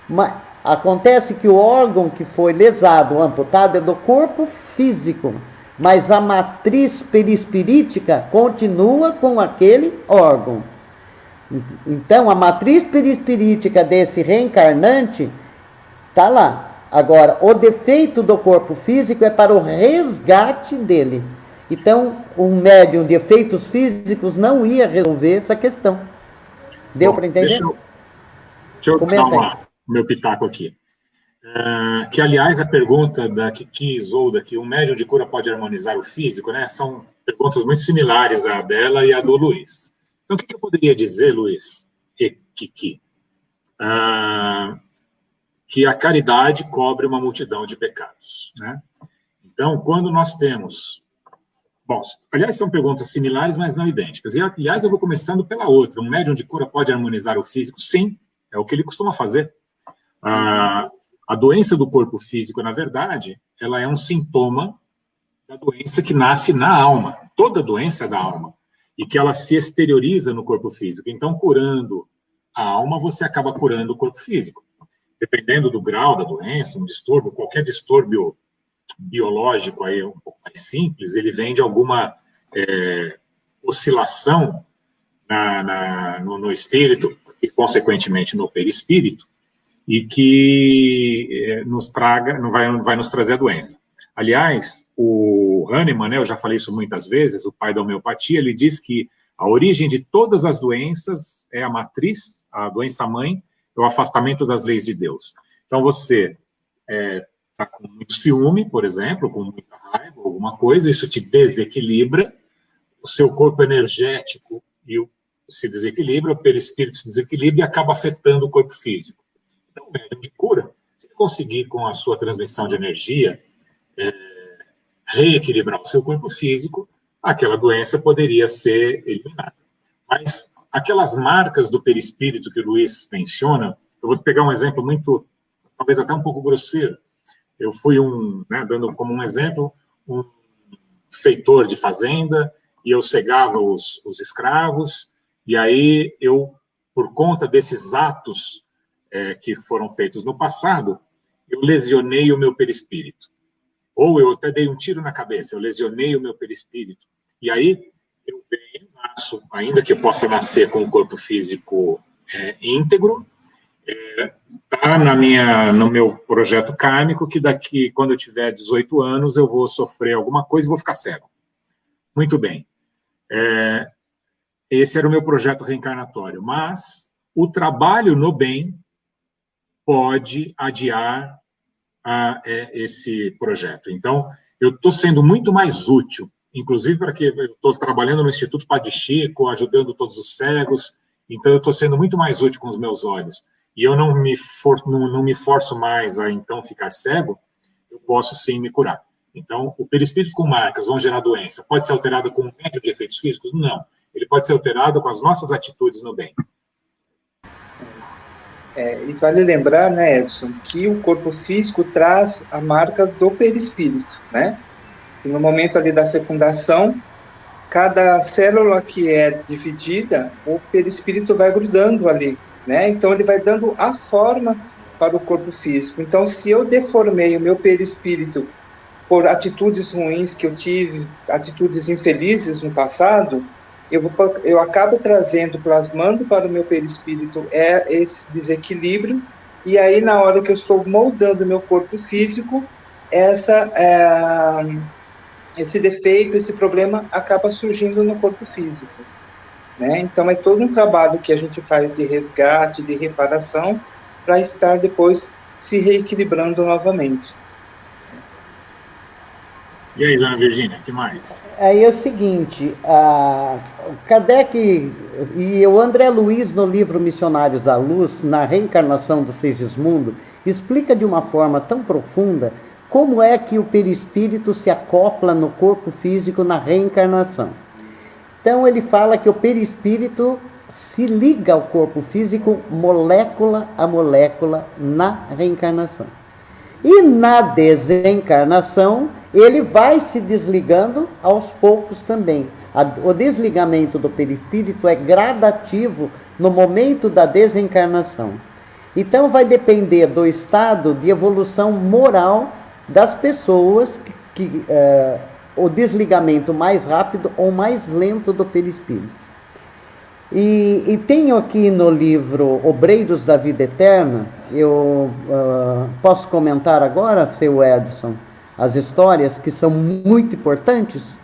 Speaker 2: Mas acontece que o órgão que foi lesado ou amputado é do corpo físico, mas a matriz perispirítica continua com aquele órgão. Então, a matriz perispirítica desse reencarnante está lá. Agora, o defeito do corpo físico é para o resgate dele. Então, um médium de efeitos físicos não ia resolver essa questão Deu para entender?
Speaker 1: Deixa eu dar o meu pitaco aqui. Que, aliás, a pergunta da Kiki Isolda, que um médium de cura pode harmonizar o físico, né? São perguntas muito similares à dela e à do Luiz. Então, o que eu poderia dizer, Luiz e Kiki? Que a caridade cobre uma multidão de pecados, né? Então, quando nós temos... Bom, aliás, são perguntas similares, mas não idênticas. E, aliás, eu vou começando pela outra. Um médium de cura pode harmonizar o físico? Sim, é o que ele costuma fazer. A doença do corpo físico, na verdade, ela é um sintoma da doença que nasce na alma. Toda doença é da alma. E que ela se exterioriza no corpo físico. Então, curando a alma, você acaba curando o corpo físico. Dependendo do grau da doença, um distúrbio, qualquer distúrbio biológico aí um pouco mais simples, ele vem de alguma oscilação no espírito e, consequentemente, no perispírito, e que não vai nos trazer a doença. Aliás, o Hahnemann, eu já falei isso muitas vezes, o pai da homeopatia, ele diz que a origem de todas as doenças é a matriz, a doença-mãe, é o afastamento das leis de Deus. Então, você está com muito ciúme, por exemplo, com muita raiva, alguma coisa, isso te desequilibra, o seu corpo energético se desequilibra, o perispírito se desequilibra e acaba afetando o corpo físico. Então, o médium de cura, se conseguir, com a sua transmissão de energia, reequilibrar o seu corpo físico, aquela doença poderia ser eliminada. Mas aquelas marcas do perispírito que o Luiz menciona, eu vou pegar um exemplo muito, talvez até um pouco grosseiro. Eu fui dando como um exemplo, um feitor de fazenda, e eu cegava os escravos, e aí eu, por conta desses atos que foram feitos no passado, eu lesionei o meu perispírito. Ou eu até dei um tiro na cabeça, eu lesionei o meu perispírito. E aí eu venho, nasço, ainda que eu possa nascer com o corpo físico íntegro, está no meu projeto kármico que daqui, quando eu tiver 18 anos, eu vou sofrer alguma coisa e vou ficar cego. Muito bem. Esse era o meu projeto reencarnatório, mas o trabalho no bem pode adiar esse projeto. Então, eu estou sendo muito mais útil, inclusive para que eu estou trabalhando no Instituto Padre Chico, ajudando todos os cegos, então eu estou sendo muito mais útil com os meus olhos. E eu não me forço mais a, então, ficar cego, eu posso, sim, me curar. Então, o perispírito com marcas vão gerar doença. Pode ser alterado com um médio de efeitos físicos? Não. Ele pode ser alterado com as nossas atitudes no bem.
Speaker 3: E vale lembrar, né, Edson, que o corpo físico traz a marca do perispírito, né? E no momento ali da fecundação, cada célula que é dividida, o perispírito vai grudando ali, né? Então, ele vai dando a forma para o corpo físico. Então, se eu deformei o meu perispírito por atitudes ruins que eu tive, atitudes infelizes no passado, eu acabo plasmando para o meu perispírito esse desequilíbrio, e aí na hora que eu estou moldando o meu corpo físico, esse defeito, esse problema acaba surgindo no corpo físico, né? Então é todo um trabalho que a gente faz de resgate, de reparação, para estar depois se reequilibrando novamente.
Speaker 1: E aí, dona Virgínia, o que mais?
Speaker 2: Aí é o seguinte, Kardec e o André Luiz, no livro Missionários da Luz, na reencarnação do Segismundo, explica de uma forma tão profunda como é que o perispírito se acopla no corpo físico na reencarnação. Então ele fala que o perispírito se liga ao corpo físico molécula a molécula na reencarnação. E na desencarnação, ele vai se desligando aos poucos também. O desligamento do perispírito é gradativo no momento da desencarnação. Então, vai depender do estado de evolução moral das pessoas, o desligamento mais rápido ou mais lento do perispírito. E tenho aqui no livro Obreiros da Vida Eterna, eu posso comentar agora, seu Edson, as histórias que são muito importantes.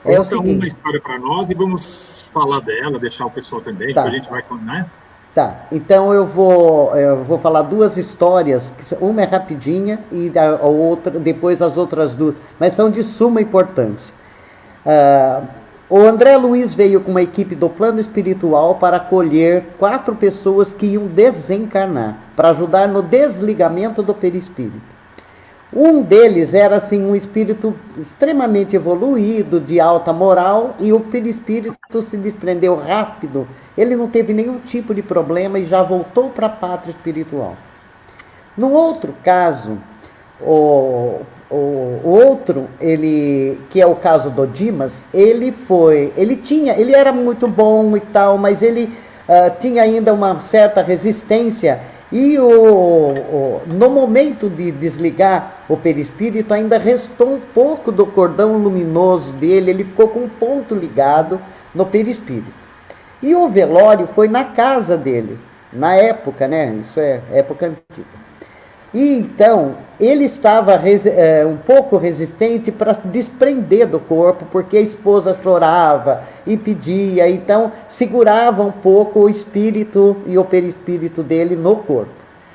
Speaker 1: Conta uma história para nós e vamos falar dela, deixar o pessoal também,
Speaker 2: tá.
Speaker 1: Depois a gente vai, né?
Speaker 2: Tá, então eu vou falar duas histórias, uma é rapidinha e a outra, depois as outras duas, mas são de suma importância. O André Luiz veio com uma equipe do plano espiritual para acolher 4 pessoas que iam desencarnar, para ajudar no desligamento do perispírito. Um deles era assim um espírito extremamente evoluído, de alta moral, e o perispírito se desprendeu rápido. Ele não teve nenhum tipo de problema e já voltou para a pátria espiritual. Num outro caso, o outro, que é o caso do Dimas, ele era muito bom e tal, mas ele tinha ainda uma certa resistência. E no momento de desligar o perispírito, ainda restou um pouco do cordão luminoso dele, ele ficou com um ponto ligado no perispírito. E o velório foi na casa dele, na época, né? Isso é época antiga. E então, ele estava um pouco resistente para desprender do corpo, porque a esposa chorava e pedia, então segurava um pouco o espírito e o perispírito dele no corpo.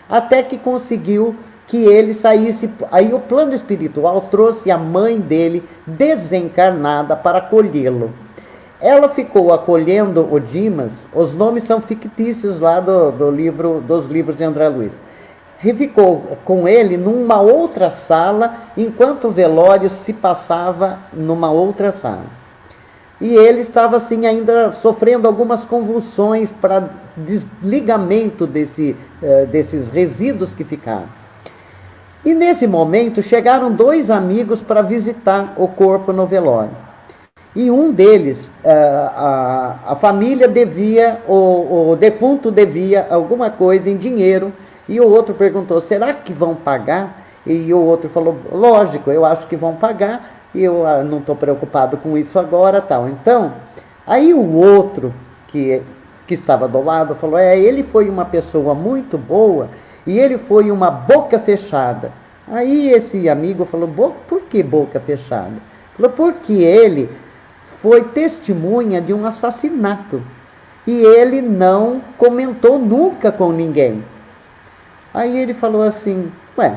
Speaker 2: Até que conseguiu que ele saísse. Aí o plano espiritual trouxe a mãe dele desencarnada para acolhê-lo. Ela ficou acolhendo o Dimas, os nomes são fictícios lá dos livros de André Luiz. E ficou com ele numa outra sala, enquanto o velório se passava numa outra sala. E ele estava assim ainda sofrendo algumas convulsões para desligamento desses resíduos que ficaram. E nesse momento chegaram 2 amigos para visitar o corpo no velório. E um deles, a família devia, o defunto devia alguma coisa em dinheiro. E o outro perguntou, será que vão pagar? E o outro falou, lógico, eu acho que vão pagar, e eu não estou preocupado com isso agora, tal. Então, aí o outro que estava do lado falou, ele foi uma pessoa muito boa, e ele foi uma boca fechada. Aí esse amigo falou, por que boca fechada? Falou, porque ele foi testemunha de um assassinato, e ele não comentou nunca com ninguém. Aí ele falou assim,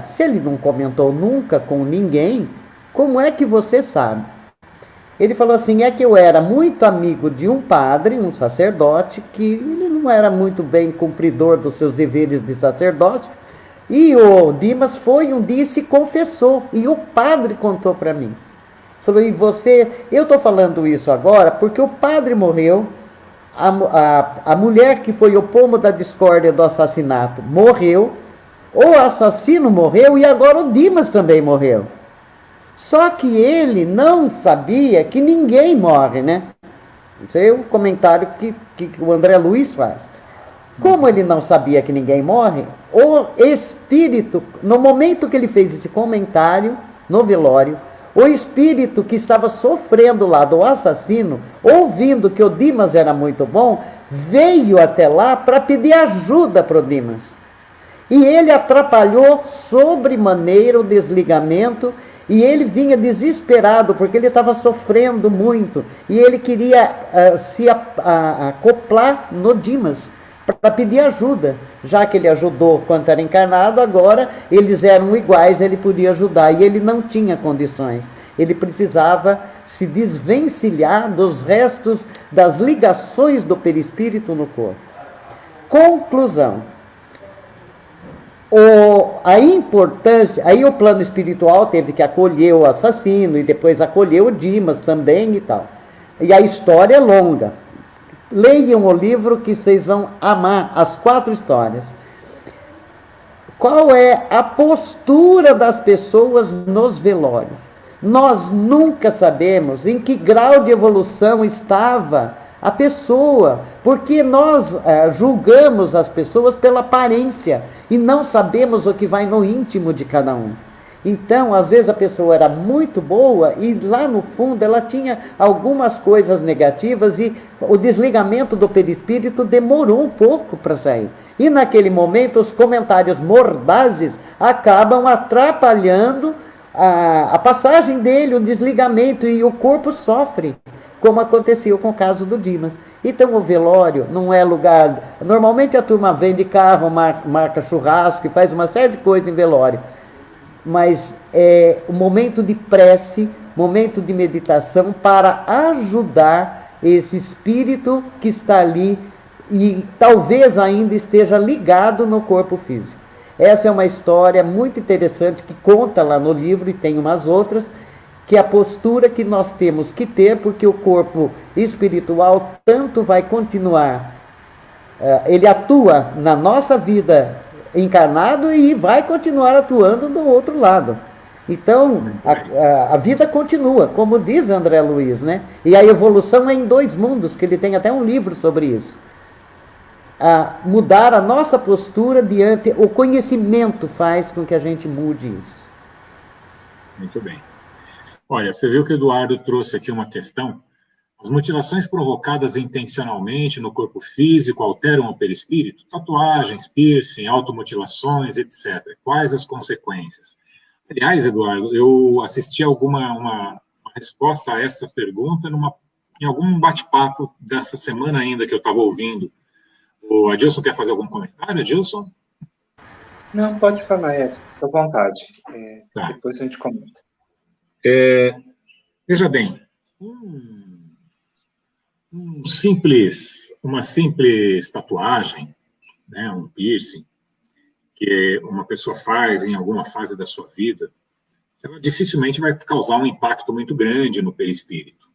Speaker 2: se ele não comentou nunca com ninguém, como é que você sabe? Ele falou assim, é que eu era muito amigo de um padre, um sacerdote, que ele não era muito bem cumpridor dos seus deveres de sacerdote, e o Dimas foi um dia e se confessou, e o padre contou para mim. Falou, eu estou falando isso agora porque o padre morreu, a mulher que foi o pomo da discórdia do assassinato morreu, o assassino morreu e agora o Dimas também morreu. Só que ele não sabia que ninguém morre, né? Isso é o comentário que o André Luiz faz. Como ele não sabia que ninguém morre, o espírito, no momento que ele fez esse comentário, no velório, o espírito que estava sofrendo lá do assassino, ouvindo que o Dimas era muito bom, veio até lá para pedir ajuda para o Dimas. E ele atrapalhou sobremaneira o desligamento, e ele vinha desesperado, porque ele estava sofrendo muito, e ele queria se acoplar no Dimas, para pedir ajuda. Já que ele ajudou quando era encarnado, agora eles eram iguais, ele podia ajudar, e ele não tinha condições. Ele precisava se desvencilhar dos restos das ligações do perispírito no corpo. Conclusão. A importância, aí o plano espiritual teve que acolher o assassino e depois acolher o Dimas também e tal. E a história é longa. Leiam o livro que vocês vão amar, as 4 histórias. Qual é a postura das pessoas nos velórios? Nós nunca sabemos em que grau de evolução estava a pessoa, porque nós julgamos as pessoas pela aparência e não sabemos o que vai no íntimo de cada um. Então, às vezes a pessoa era muito boa e lá no fundo ela tinha algumas coisas negativas e o desligamento do perispírito demorou um pouco para sair. E naquele momento os comentários mordazes acabam atrapalhando a passagem dele, o desligamento, e o corpo sofre, como aconteceu com o caso do Dimas. Então o velório não é lugar... Normalmente a turma vem de carro, marca churrasco e faz uma série de coisas em velório, mas é o momento de prece, momento de meditação para ajudar esse espírito que está ali e talvez ainda esteja ligado no corpo físico. Essa é uma história muito interessante que conta lá no livro, e tem umas outras, que é a postura que nós temos que ter, porque o corpo espiritual tanto vai continuar, ele atua na nossa vida encarnado e vai continuar atuando do outro lado. Então, a vida continua, como diz André Luiz, né? E a evolução é em 2 mundos, que ele tem até um livro sobre isso. Mudar a nossa postura diante, o conhecimento faz com que a gente mude isso.
Speaker 1: Muito bem. Olha, você viu que o Eduardo trouxe aqui uma questão. As mutilações provocadas intencionalmente no corpo físico alteram o perispírito? Tatuagens, piercing, automutilações, etc. Quais as consequências? Aliás, Eduardo, eu assisti uma resposta a essa pergunta em algum bate-papo dessa semana ainda que eu estava ouvindo. O Adilson quer fazer algum comentário, Adilson?
Speaker 3: Não, pode falar, Edson, à vontade.
Speaker 1: Tá.
Speaker 3: Depois a gente comenta.
Speaker 1: Veja bem, uma simples tatuagem, né, um piercing, que uma pessoa faz em alguma fase da sua vida, ela dificilmente vai causar um impacto muito grande no perispírito.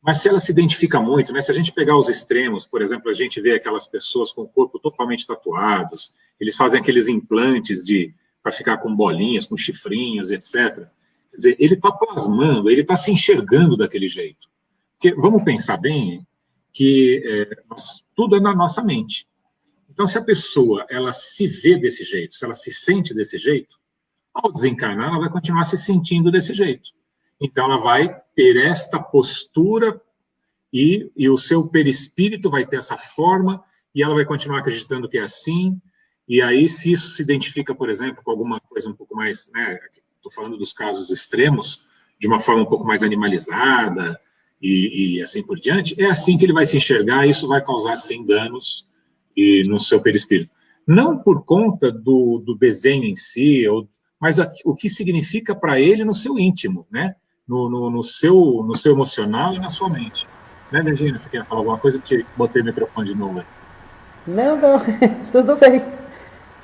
Speaker 1: Mas se ela se identifica muito, né, se a gente pegar os extremos, por exemplo, a gente vê aquelas pessoas com o corpo totalmente tatuados, eles fazem aqueles implantes para ficar com bolinhas, com chifrinhos, etc. Quer dizer, ele está plasmando, ele está se enxergando daquele jeito. Porque, vamos pensar bem que tudo é na nossa mente. Então, se a pessoa ela se vê desse jeito, se ela se sente desse jeito, ao desencarnar, ela vai continuar se sentindo desse jeito. Então, ela vai ter esta postura e o seu perispírito vai ter essa forma e ela vai continuar acreditando que é assim. E aí, se isso se identifica, por exemplo, com alguma coisa um pouco mais, né, estou falando dos casos extremos, de uma forma um pouco mais animalizada e assim por diante, é assim que ele vai se enxergar e isso vai causar, sim, danos no seu perispírito. Não por conta do desenho em si, mas o que significa para ele no seu íntimo, né? No seu emocional e na sua mente. Né, Virginia, você quer falar alguma coisa? Eu te botei o microfone de novo aí.
Speaker 2: Não, tudo bem.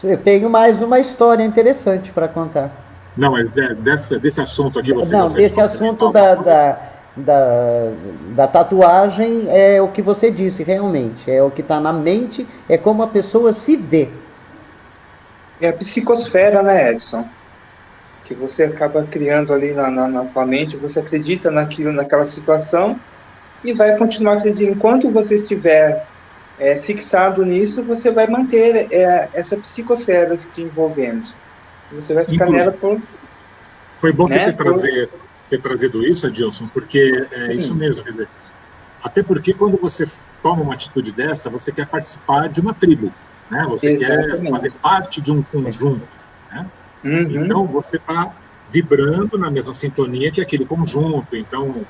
Speaker 2: Eu tenho mais uma história interessante para contar.
Speaker 1: Não, mas desse assunto aqui você...
Speaker 2: Não, desse assunto da tatuagem é o que você disse, realmente. É o que está na mente, é como a pessoa se vê.
Speaker 3: É a psicosfera, né, Edson? Que você acaba criando ali na tua mente, você acredita naquela situação e vai continuar acreditando. Enquanto você estiver fixado nisso, você vai manter essa psicosfera se te envolvendo. Você vai ficar nela por...
Speaker 1: Foi bom você ter trazido isso, Adilson, porque é isso mesmo. Quer dizer, até porque quando você toma uma atitude dessa, você quer participar de uma tribo, né? Você Exatamente. Quer fazer parte de um conjunto, né? Uhum. Então, você está vibrando na mesma sintonia que aquele conjunto. Então,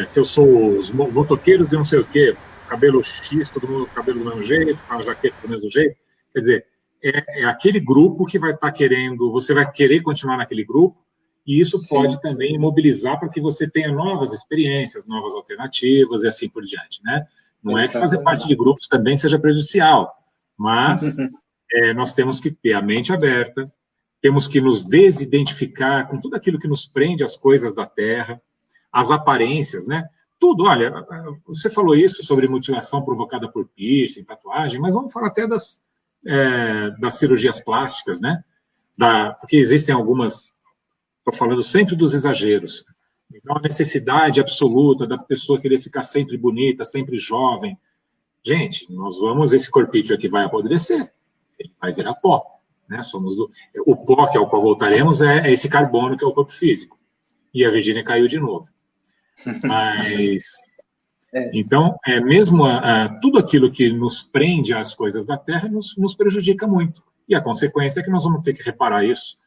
Speaker 1: se eu sou os motoqueiros de não sei o quê, cabelo X, todo mundo com cabelo do mesmo jeito, com a jaqueta do mesmo jeito, quer dizer, é aquele grupo que vai estar querendo, você vai querer continuar naquele grupo, e isso pode também mobilizar para que você tenha novas experiências, novas alternativas e assim por diante, né? Não é que fazer parte de grupos também seja prejudicial, mas nós temos que ter a mente aberta, temos que nos desidentificar com tudo aquilo que nos prende às coisas da Terra, as aparências, né? Tudo, olha, você falou isso sobre mutilação provocada por piercing, tatuagem, mas vamos falar até das cirurgias plásticas, né? Porque existem algumas, estou falando sempre dos exageros. Então, a necessidade absoluta da pessoa querer ficar sempre bonita, sempre jovem. Gente, esse corpício aqui vai apodrecer, ele vai virar pó. Né? O pó, que é o qual voltaremos, é esse carbono que é o corpo físico. E a Virgínia caiu de novo. Mas, então, mesmo tudo aquilo que nos prende às coisas da Terra nos prejudica muito. E a consequência é que nós vamos ter que reparar isso.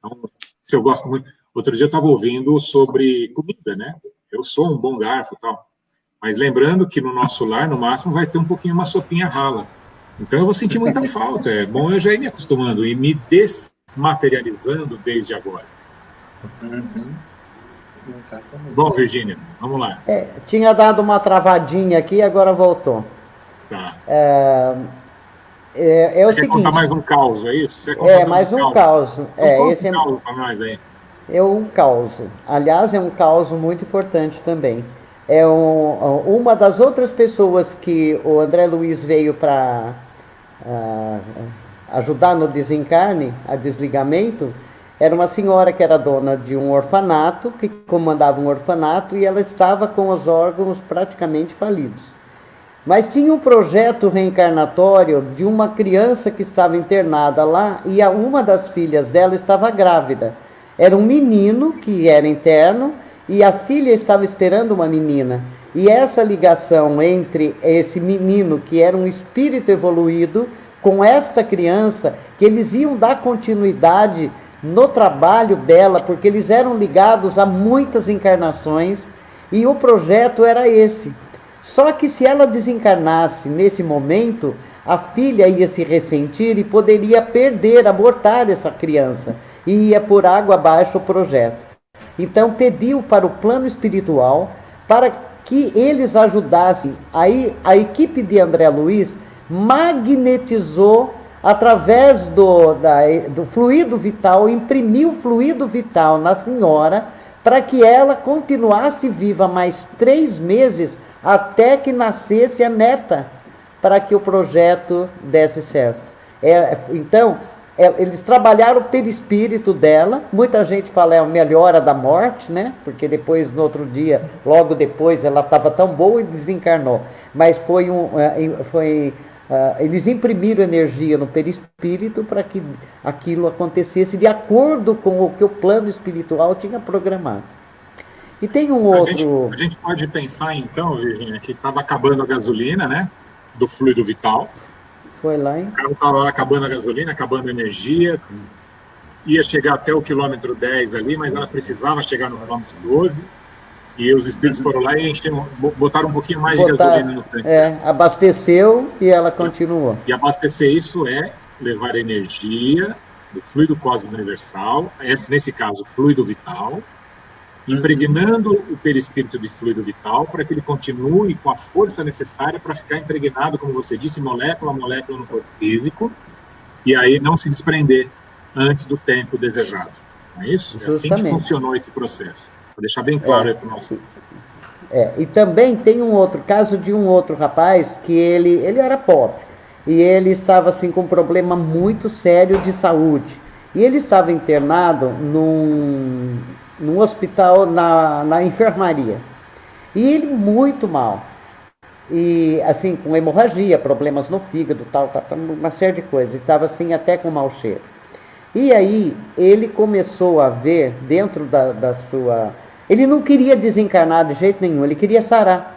Speaker 1: Então, se eu gosto muito... Outro dia eu estava ouvindo sobre comida, né? Eu sou um bom garfo e tal. Mas lembrando que no nosso lar, no máximo, vai ter um pouquinho uma sopinha rala. Então eu vou sentir muita falta. É bom eu já ir me acostumando e me desmaterializando desde agora.
Speaker 3: Uhum. Exatamente.
Speaker 1: Bom, Virgínia, vamos lá.
Speaker 2: Tinha dado uma travadinha aqui, agora voltou.
Speaker 1: Tá.
Speaker 2: É o
Speaker 1: Você quer
Speaker 2: seguinte...
Speaker 1: contar mais um caos, é isso? Você quer
Speaker 2: mais um caos.
Speaker 1: Então,
Speaker 2: Esse
Speaker 1: um caos para nós aí.
Speaker 2: é um caos. Aliás, é um caos muito importante também. Uma das outras pessoas que o André Luiz veio para ajudar no desencarne, a desligamento, era uma senhora que era dona de um orfanato, que comandava um orfanato, e ela estava com os órgãos praticamente falidos. Mas tinha um projeto reencarnatório de uma criança que estava internada lá, e uma das filhas dela estava grávida. Era um menino que era interno, e a filha estava esperando uma menina. E essa ligação entre esse menino, que era um espírito evoluído, com esta criança, que eles iam dar continuidade no trabalho dela, porque eles eram ligados a muitas encarnações, e o projeto era esse. Só que se ela desencarnasse nesse momento, a filha ia se ressentir e poderia perder, abortar essa criança, e ia por água abaixo o projeto. Então pediu para o plano espiritual para que eles ajudassem. Aí a equipe de André Luiz magnetizou através do fluido vital, imprimiu fluido vital na senhora para que ela continuasse viva mais 3 meses até que nascesse a neta, para que o projeto desse certo. Então, eles trabalharam o perispírito dela. Muita gente fala é a melhora da morte, né? Porque depois, no outro dia, logo depois, ela estava tão boa e desencarnou. Mas eles imprimiram energia no perispírito para que aquilo acontecesse de acordo com o que o plano espiritual tinha programado. E tem um outro...
Speaker 1: A gente pode pensar, então, Virgínia, que estava acabando a gasolina, né? Do fluido vital.
Speaker 2: Foi lá, hein?
Speaker 1: O carro estava acabando a gasolina, acabando a energia. Ia chegar até o quilômetro 10 ali, mas ela precisava chegar no quilômetro 12. E os espíritos foram lá e botaram um pouquinho mais de gasolina no tanque.
Speaker 2: Abasteceu e ela continuou.
Speaker 1: E abastecer isso é levar energia do fluido cósmico universal, nesse caso, fluido vital, impregnando o perispírito de fluido vital para que ele continue com a força necessária para ficar impregnado, como você disse, molécula a molécula no corpo físico, e aí não se desprender antes do tempo desejado. Não é isso? É assim que funcionou esse processo. Vou deixar bem claro aí para o nosso...
Speaker 2: E também tem um outro caso de um outro rapaz que ele era pobre, e ele estava assim com um problema muito sério de saúde, e ele estava internado num hospital na enfermaria, e ele muito mal, e assim com hemorragia, problemas no fígado, tal, uma série de coisas, estava assim até com mau cheiro. E aí ele começou a ver dentro da sua... Ele não queria desencarnar de jeito nenhum, ele queria sarar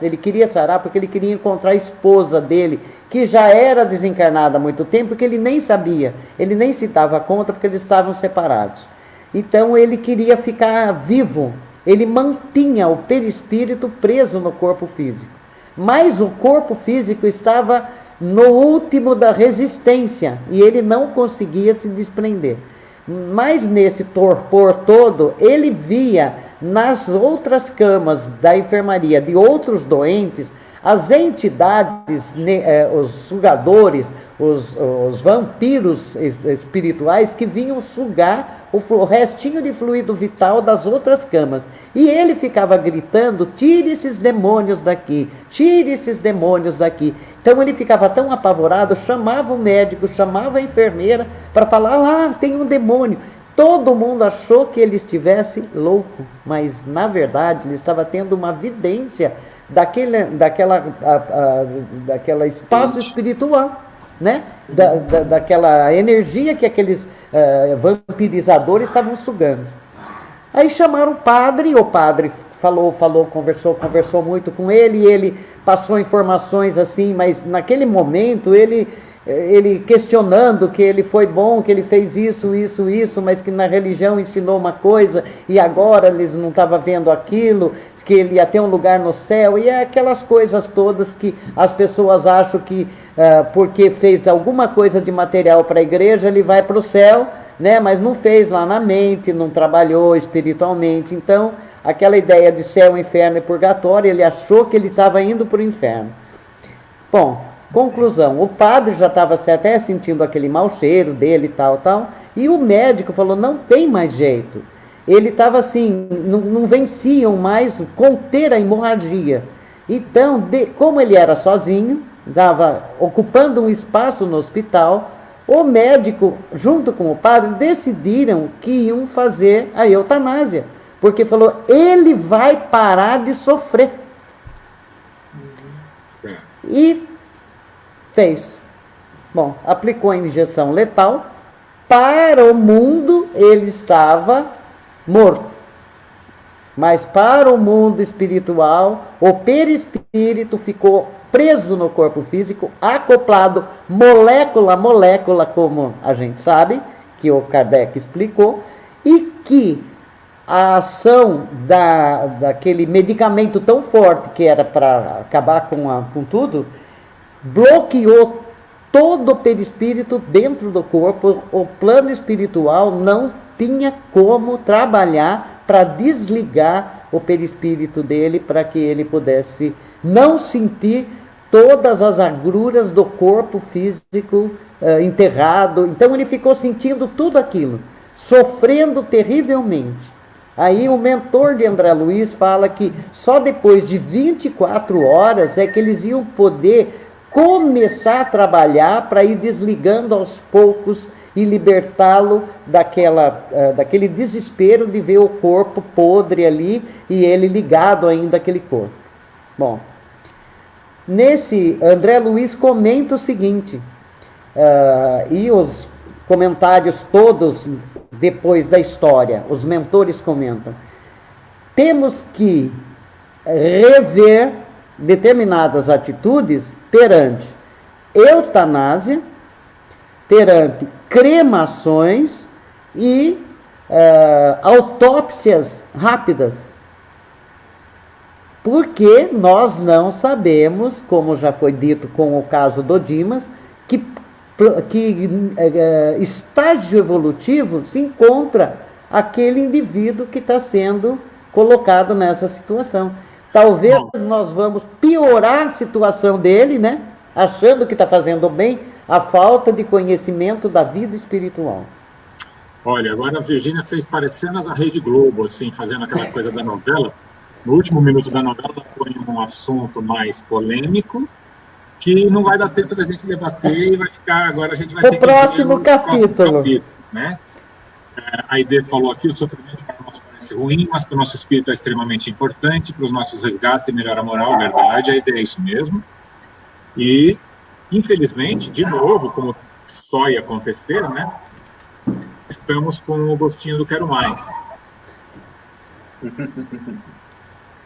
Speaker 2: porque ele queria encontrar a esposa dele, que já era desencarnada há muito tempo, que ele nem sabia, ele nem se dava conta porque eles estavam separados. Então ele queria ficar vivo, ele mantinha o perispírito preso no corpo físico, mas o corpo físico estava no último da resistência e ele não conseguia se desprender. Mas nesse torpor todo, ele via nas outras camas da enfermaria de outros doentes as entidades, os sugadores, os vampiros espirituais que vinham sugar o restinho de fluido vital das outras camas. E ele ficava gritando: tire esses demônios daqui, tire esses demônios daqui. Então ele ficava tão apavorado, chamava o médico, chamava a enfermeira para falar: tem um demônio. Todo mundo achou que ele estivesse louco, mas na verdade ele estava tendo uma vidência daquela espaço espiritual, né? Daquela energia que aqueles vampirizadores estavam sugando. Aí chamaram o padre falou, conversou muito com ele, e ele passou informações assim, mas naquele momento ele ele questionando que ele foi bom, que ele fez isso, isso, isso, mas que na religião ensinou uma coisa e agora eles não estavam vendo aquilo, que ele ia ter um lugar no céu, e é aquelas coisas todas que as pessoas acham que porque fez alguma coisa de material para a igreja, ele vai para o céu, né? Mas não fez lá na mente, não trabalhou espiritualmente. Então, aquela ideia de céu, inferno e purgatório, ele achou que ele estava indo para o inferno. Bom, conclusão, o padre já estava até sentindo aquele mau cheiro dele e tal, e o médico falou, não tem mais jeito. Ele estava assim, não venciam mais conter a hemorragia. Então, como ele era sozinho, estava ocupando um espaço no hospital, o médico, junto com o padre, decidiram que iam fazer a eutanásia, porque falou, ele vai parar de sofrer.
Speaker 1: Certo.
Speaker 2: E fez. Bom, aplicou a injeção letal. Para o mundo, ele estava morto. Mas para o mundo espiritual, o perispírito ficou preso no corpo físico, acoplado molécula a molécula, como a gente sabe, que o Kardec explicou, e que a ação daquele medicamento tão forte que era para acabar com tudo, bloqueou todo o perispírito dentro do corpo. O plano espiritual não tinha como trabalhar para desligar o perispírito dele, para que ele pudesse não sentir todas as agruras do corpo físico enterrado. Então ele ficou sentindo tudo aquilo, sofrendo terrivelmente. Aí o mentor de André Luiz fala que só depois de 24 horas é que eles iam poder começar a trabalhar para ir desligando aos poucos e libertá-lo daquele desespero de ver o corpo podre ali e ele ligado ainda àquele corpo. Bom, André Luiz comenta o seguinte, e os comentários todos depois da história, os mentores comentam, temos que rever determinadas atitudes perante eutanásia, perante cremações e autópsias rápidas. Porque nós não sabemos, como já foi dito com o caso do Dimas, que estágio evolutivo se encontra aquele indivíduo que está sendo colocado nessa situação. Talvez nós vamos piorar a situação dele, né? Achando que está fazendo bem, a falta de conhecimento da vida espiritual.
Speaker 1: Olha, agora a Virgínia fez parecendo a Rede Globo, assim, fazendo aquela coisa da novela. No último minuto da novela, ela põe um assunto mais polêmico, que não vai dar tempo da gente debater e vai ficar, agora a gente vai ter que
Speaker 2: próximo capítulo,
Speaker 1: né? A Aide falou aqui, o sofrimento para nós parece ruim, mas para o nosso espírito é extremamente importante, para os nossos resgates e melhora moral, verdade, a ideia é isso mesmo. E, infelizmente, de novo, como só ia acontecer, né? Estamos com o gostinho do quero mais.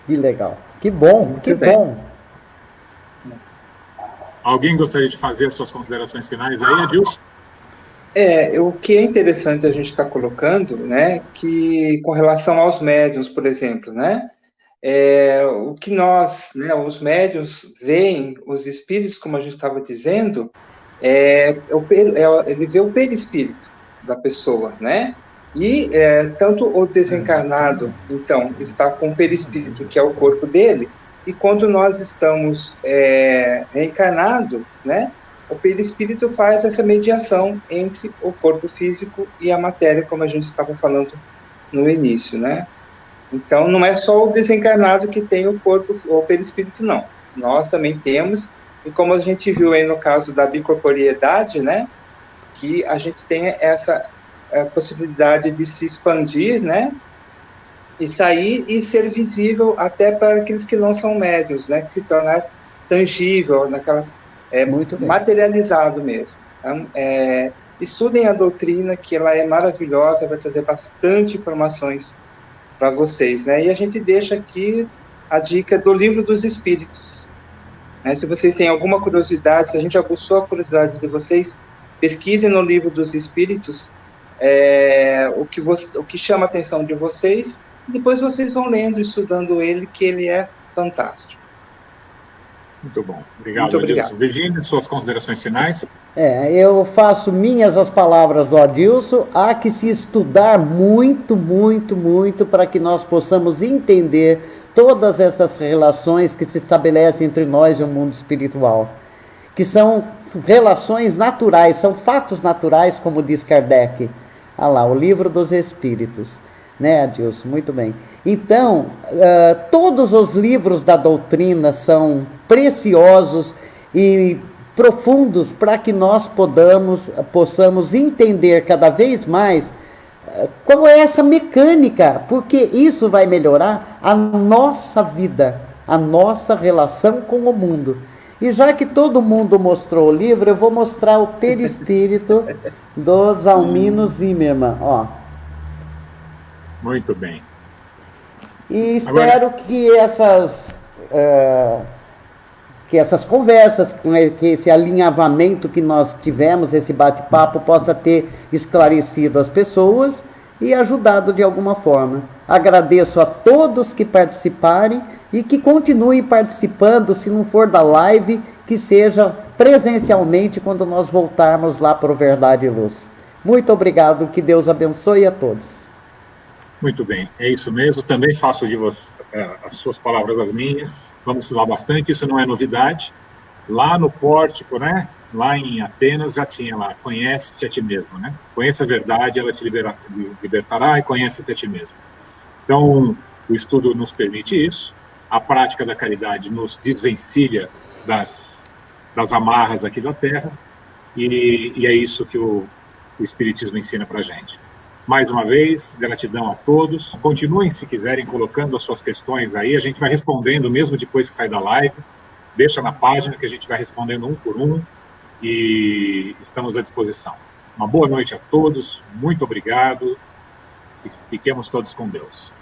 Speaker 2: Que legal, que bom, muito que bem. Bom.
Speaker 1: Alguém gostaria de fazer as suas considerações finais aí, Adilson?
Speaker 3: O que é interessante a gente estar colocando, né, que com relação aos médiuns, por exemplo, né, o que nós, né, os médiuns veem, os espíritos, como a gente estava dizendo, ele vê o perispírito da pessoa, né, e tanto o desencarnado, então, está com o perispírito, que é o corpo dele, e quando nós estamos reencarnados, né, o perispírito faz essa mediação entre o corpo físico e a matéria, como a gente estava falando no início, né? Então, não é só o desencarnado que tem o corpo, o perispírito, não. Nós também temos, e como a gente viu aí no caso da bicorporeidade, né, que a gente tem essa possibilidade de se expandir, né, e sair e ser visível até para aqueles que não são médiuns, né, que se tornar tangível, naquela materializado mesmo. Então, estudem a doutrina, que ela é maravilhosa, vai trazer bastante informações para vocês, né? E a gente deixa aqui a dica do Livro dos Espíritos, Né? Se vocês têm alguma curiosidade, se a gente aguçou a curiosidade de vocês, pesquisem no Livro dos Espíritos o que chama a atenção de vocês, e depois vocês vão lendo, estudando ele, que ele é fantástico.
Speaker 1: Muito bom. Obrigado,
Speaker 3: Muito obrigado.
Speaker 1: Adilson. Virgínia, suas considerações finais?
Speaker 2: Eu faço minhas as palavras do Adilson. Há que se estudar muito, muito, muito para que nós possamos entender todas essas relações que se estabelecem entre nós e o mundo espiritual, que são relações naturais, são fatos naturais, como diz Kardec. Ah lá, o Livro dos Espíritos. Né, Adilson? Muito bem. Então, todos os livros da doutrina são preciosos e profundos para que nós possamos entender cada vez mais qual é essa mecânica, porque isso vai melhorar a nossa vida, a nossa relação com o mundo. E já que todo mundo mostrou o livro, eu vou mostrar o Perispírito do Zalmino Zimmermann, ó.
Speaker 1: Muito bem.
Speaker 2: E espero que essas conversas, que esse alinhavamento que nós tivemos, esse bate-papo, possa ter esclarecido as pessoas e ajudado de alguma forma. Agradeço a todos que participarem e que continuem participando, se não for da live, que seja presencialmente quando nós voltarmos lá para o Verdade e Luz. Muito obrigado, que Deus abençoe a todos.
Speaker 1: Muito bem, é isso mesmo. Também faço de você as suas palavras as minhas. Vamos estudar bastante, isso não é novidade. Lá no pórtico, né? Lá em Atenas já tinha lá, conhece-te a ti mesmo, né? Conheça a verdade, ela te libertará, e conhece-te a ti mesmo. Então, o estudo nos permite isso. A prática da caridade nos desvencilha das amarras aqui da Terra. E é isso que o Espiritismo ensina para a gente. Mais uma vez, gratidão a todos. Continuem, se quiserem, colocando as suas questões aí. A gente vai respondendo, mesmo depois que sair da live. Deixa na página que a gente vai respondendo um por um. E estamos à disposição. Uma boa noite a todos. Muito obrigado. Fiquemos todos com Deus.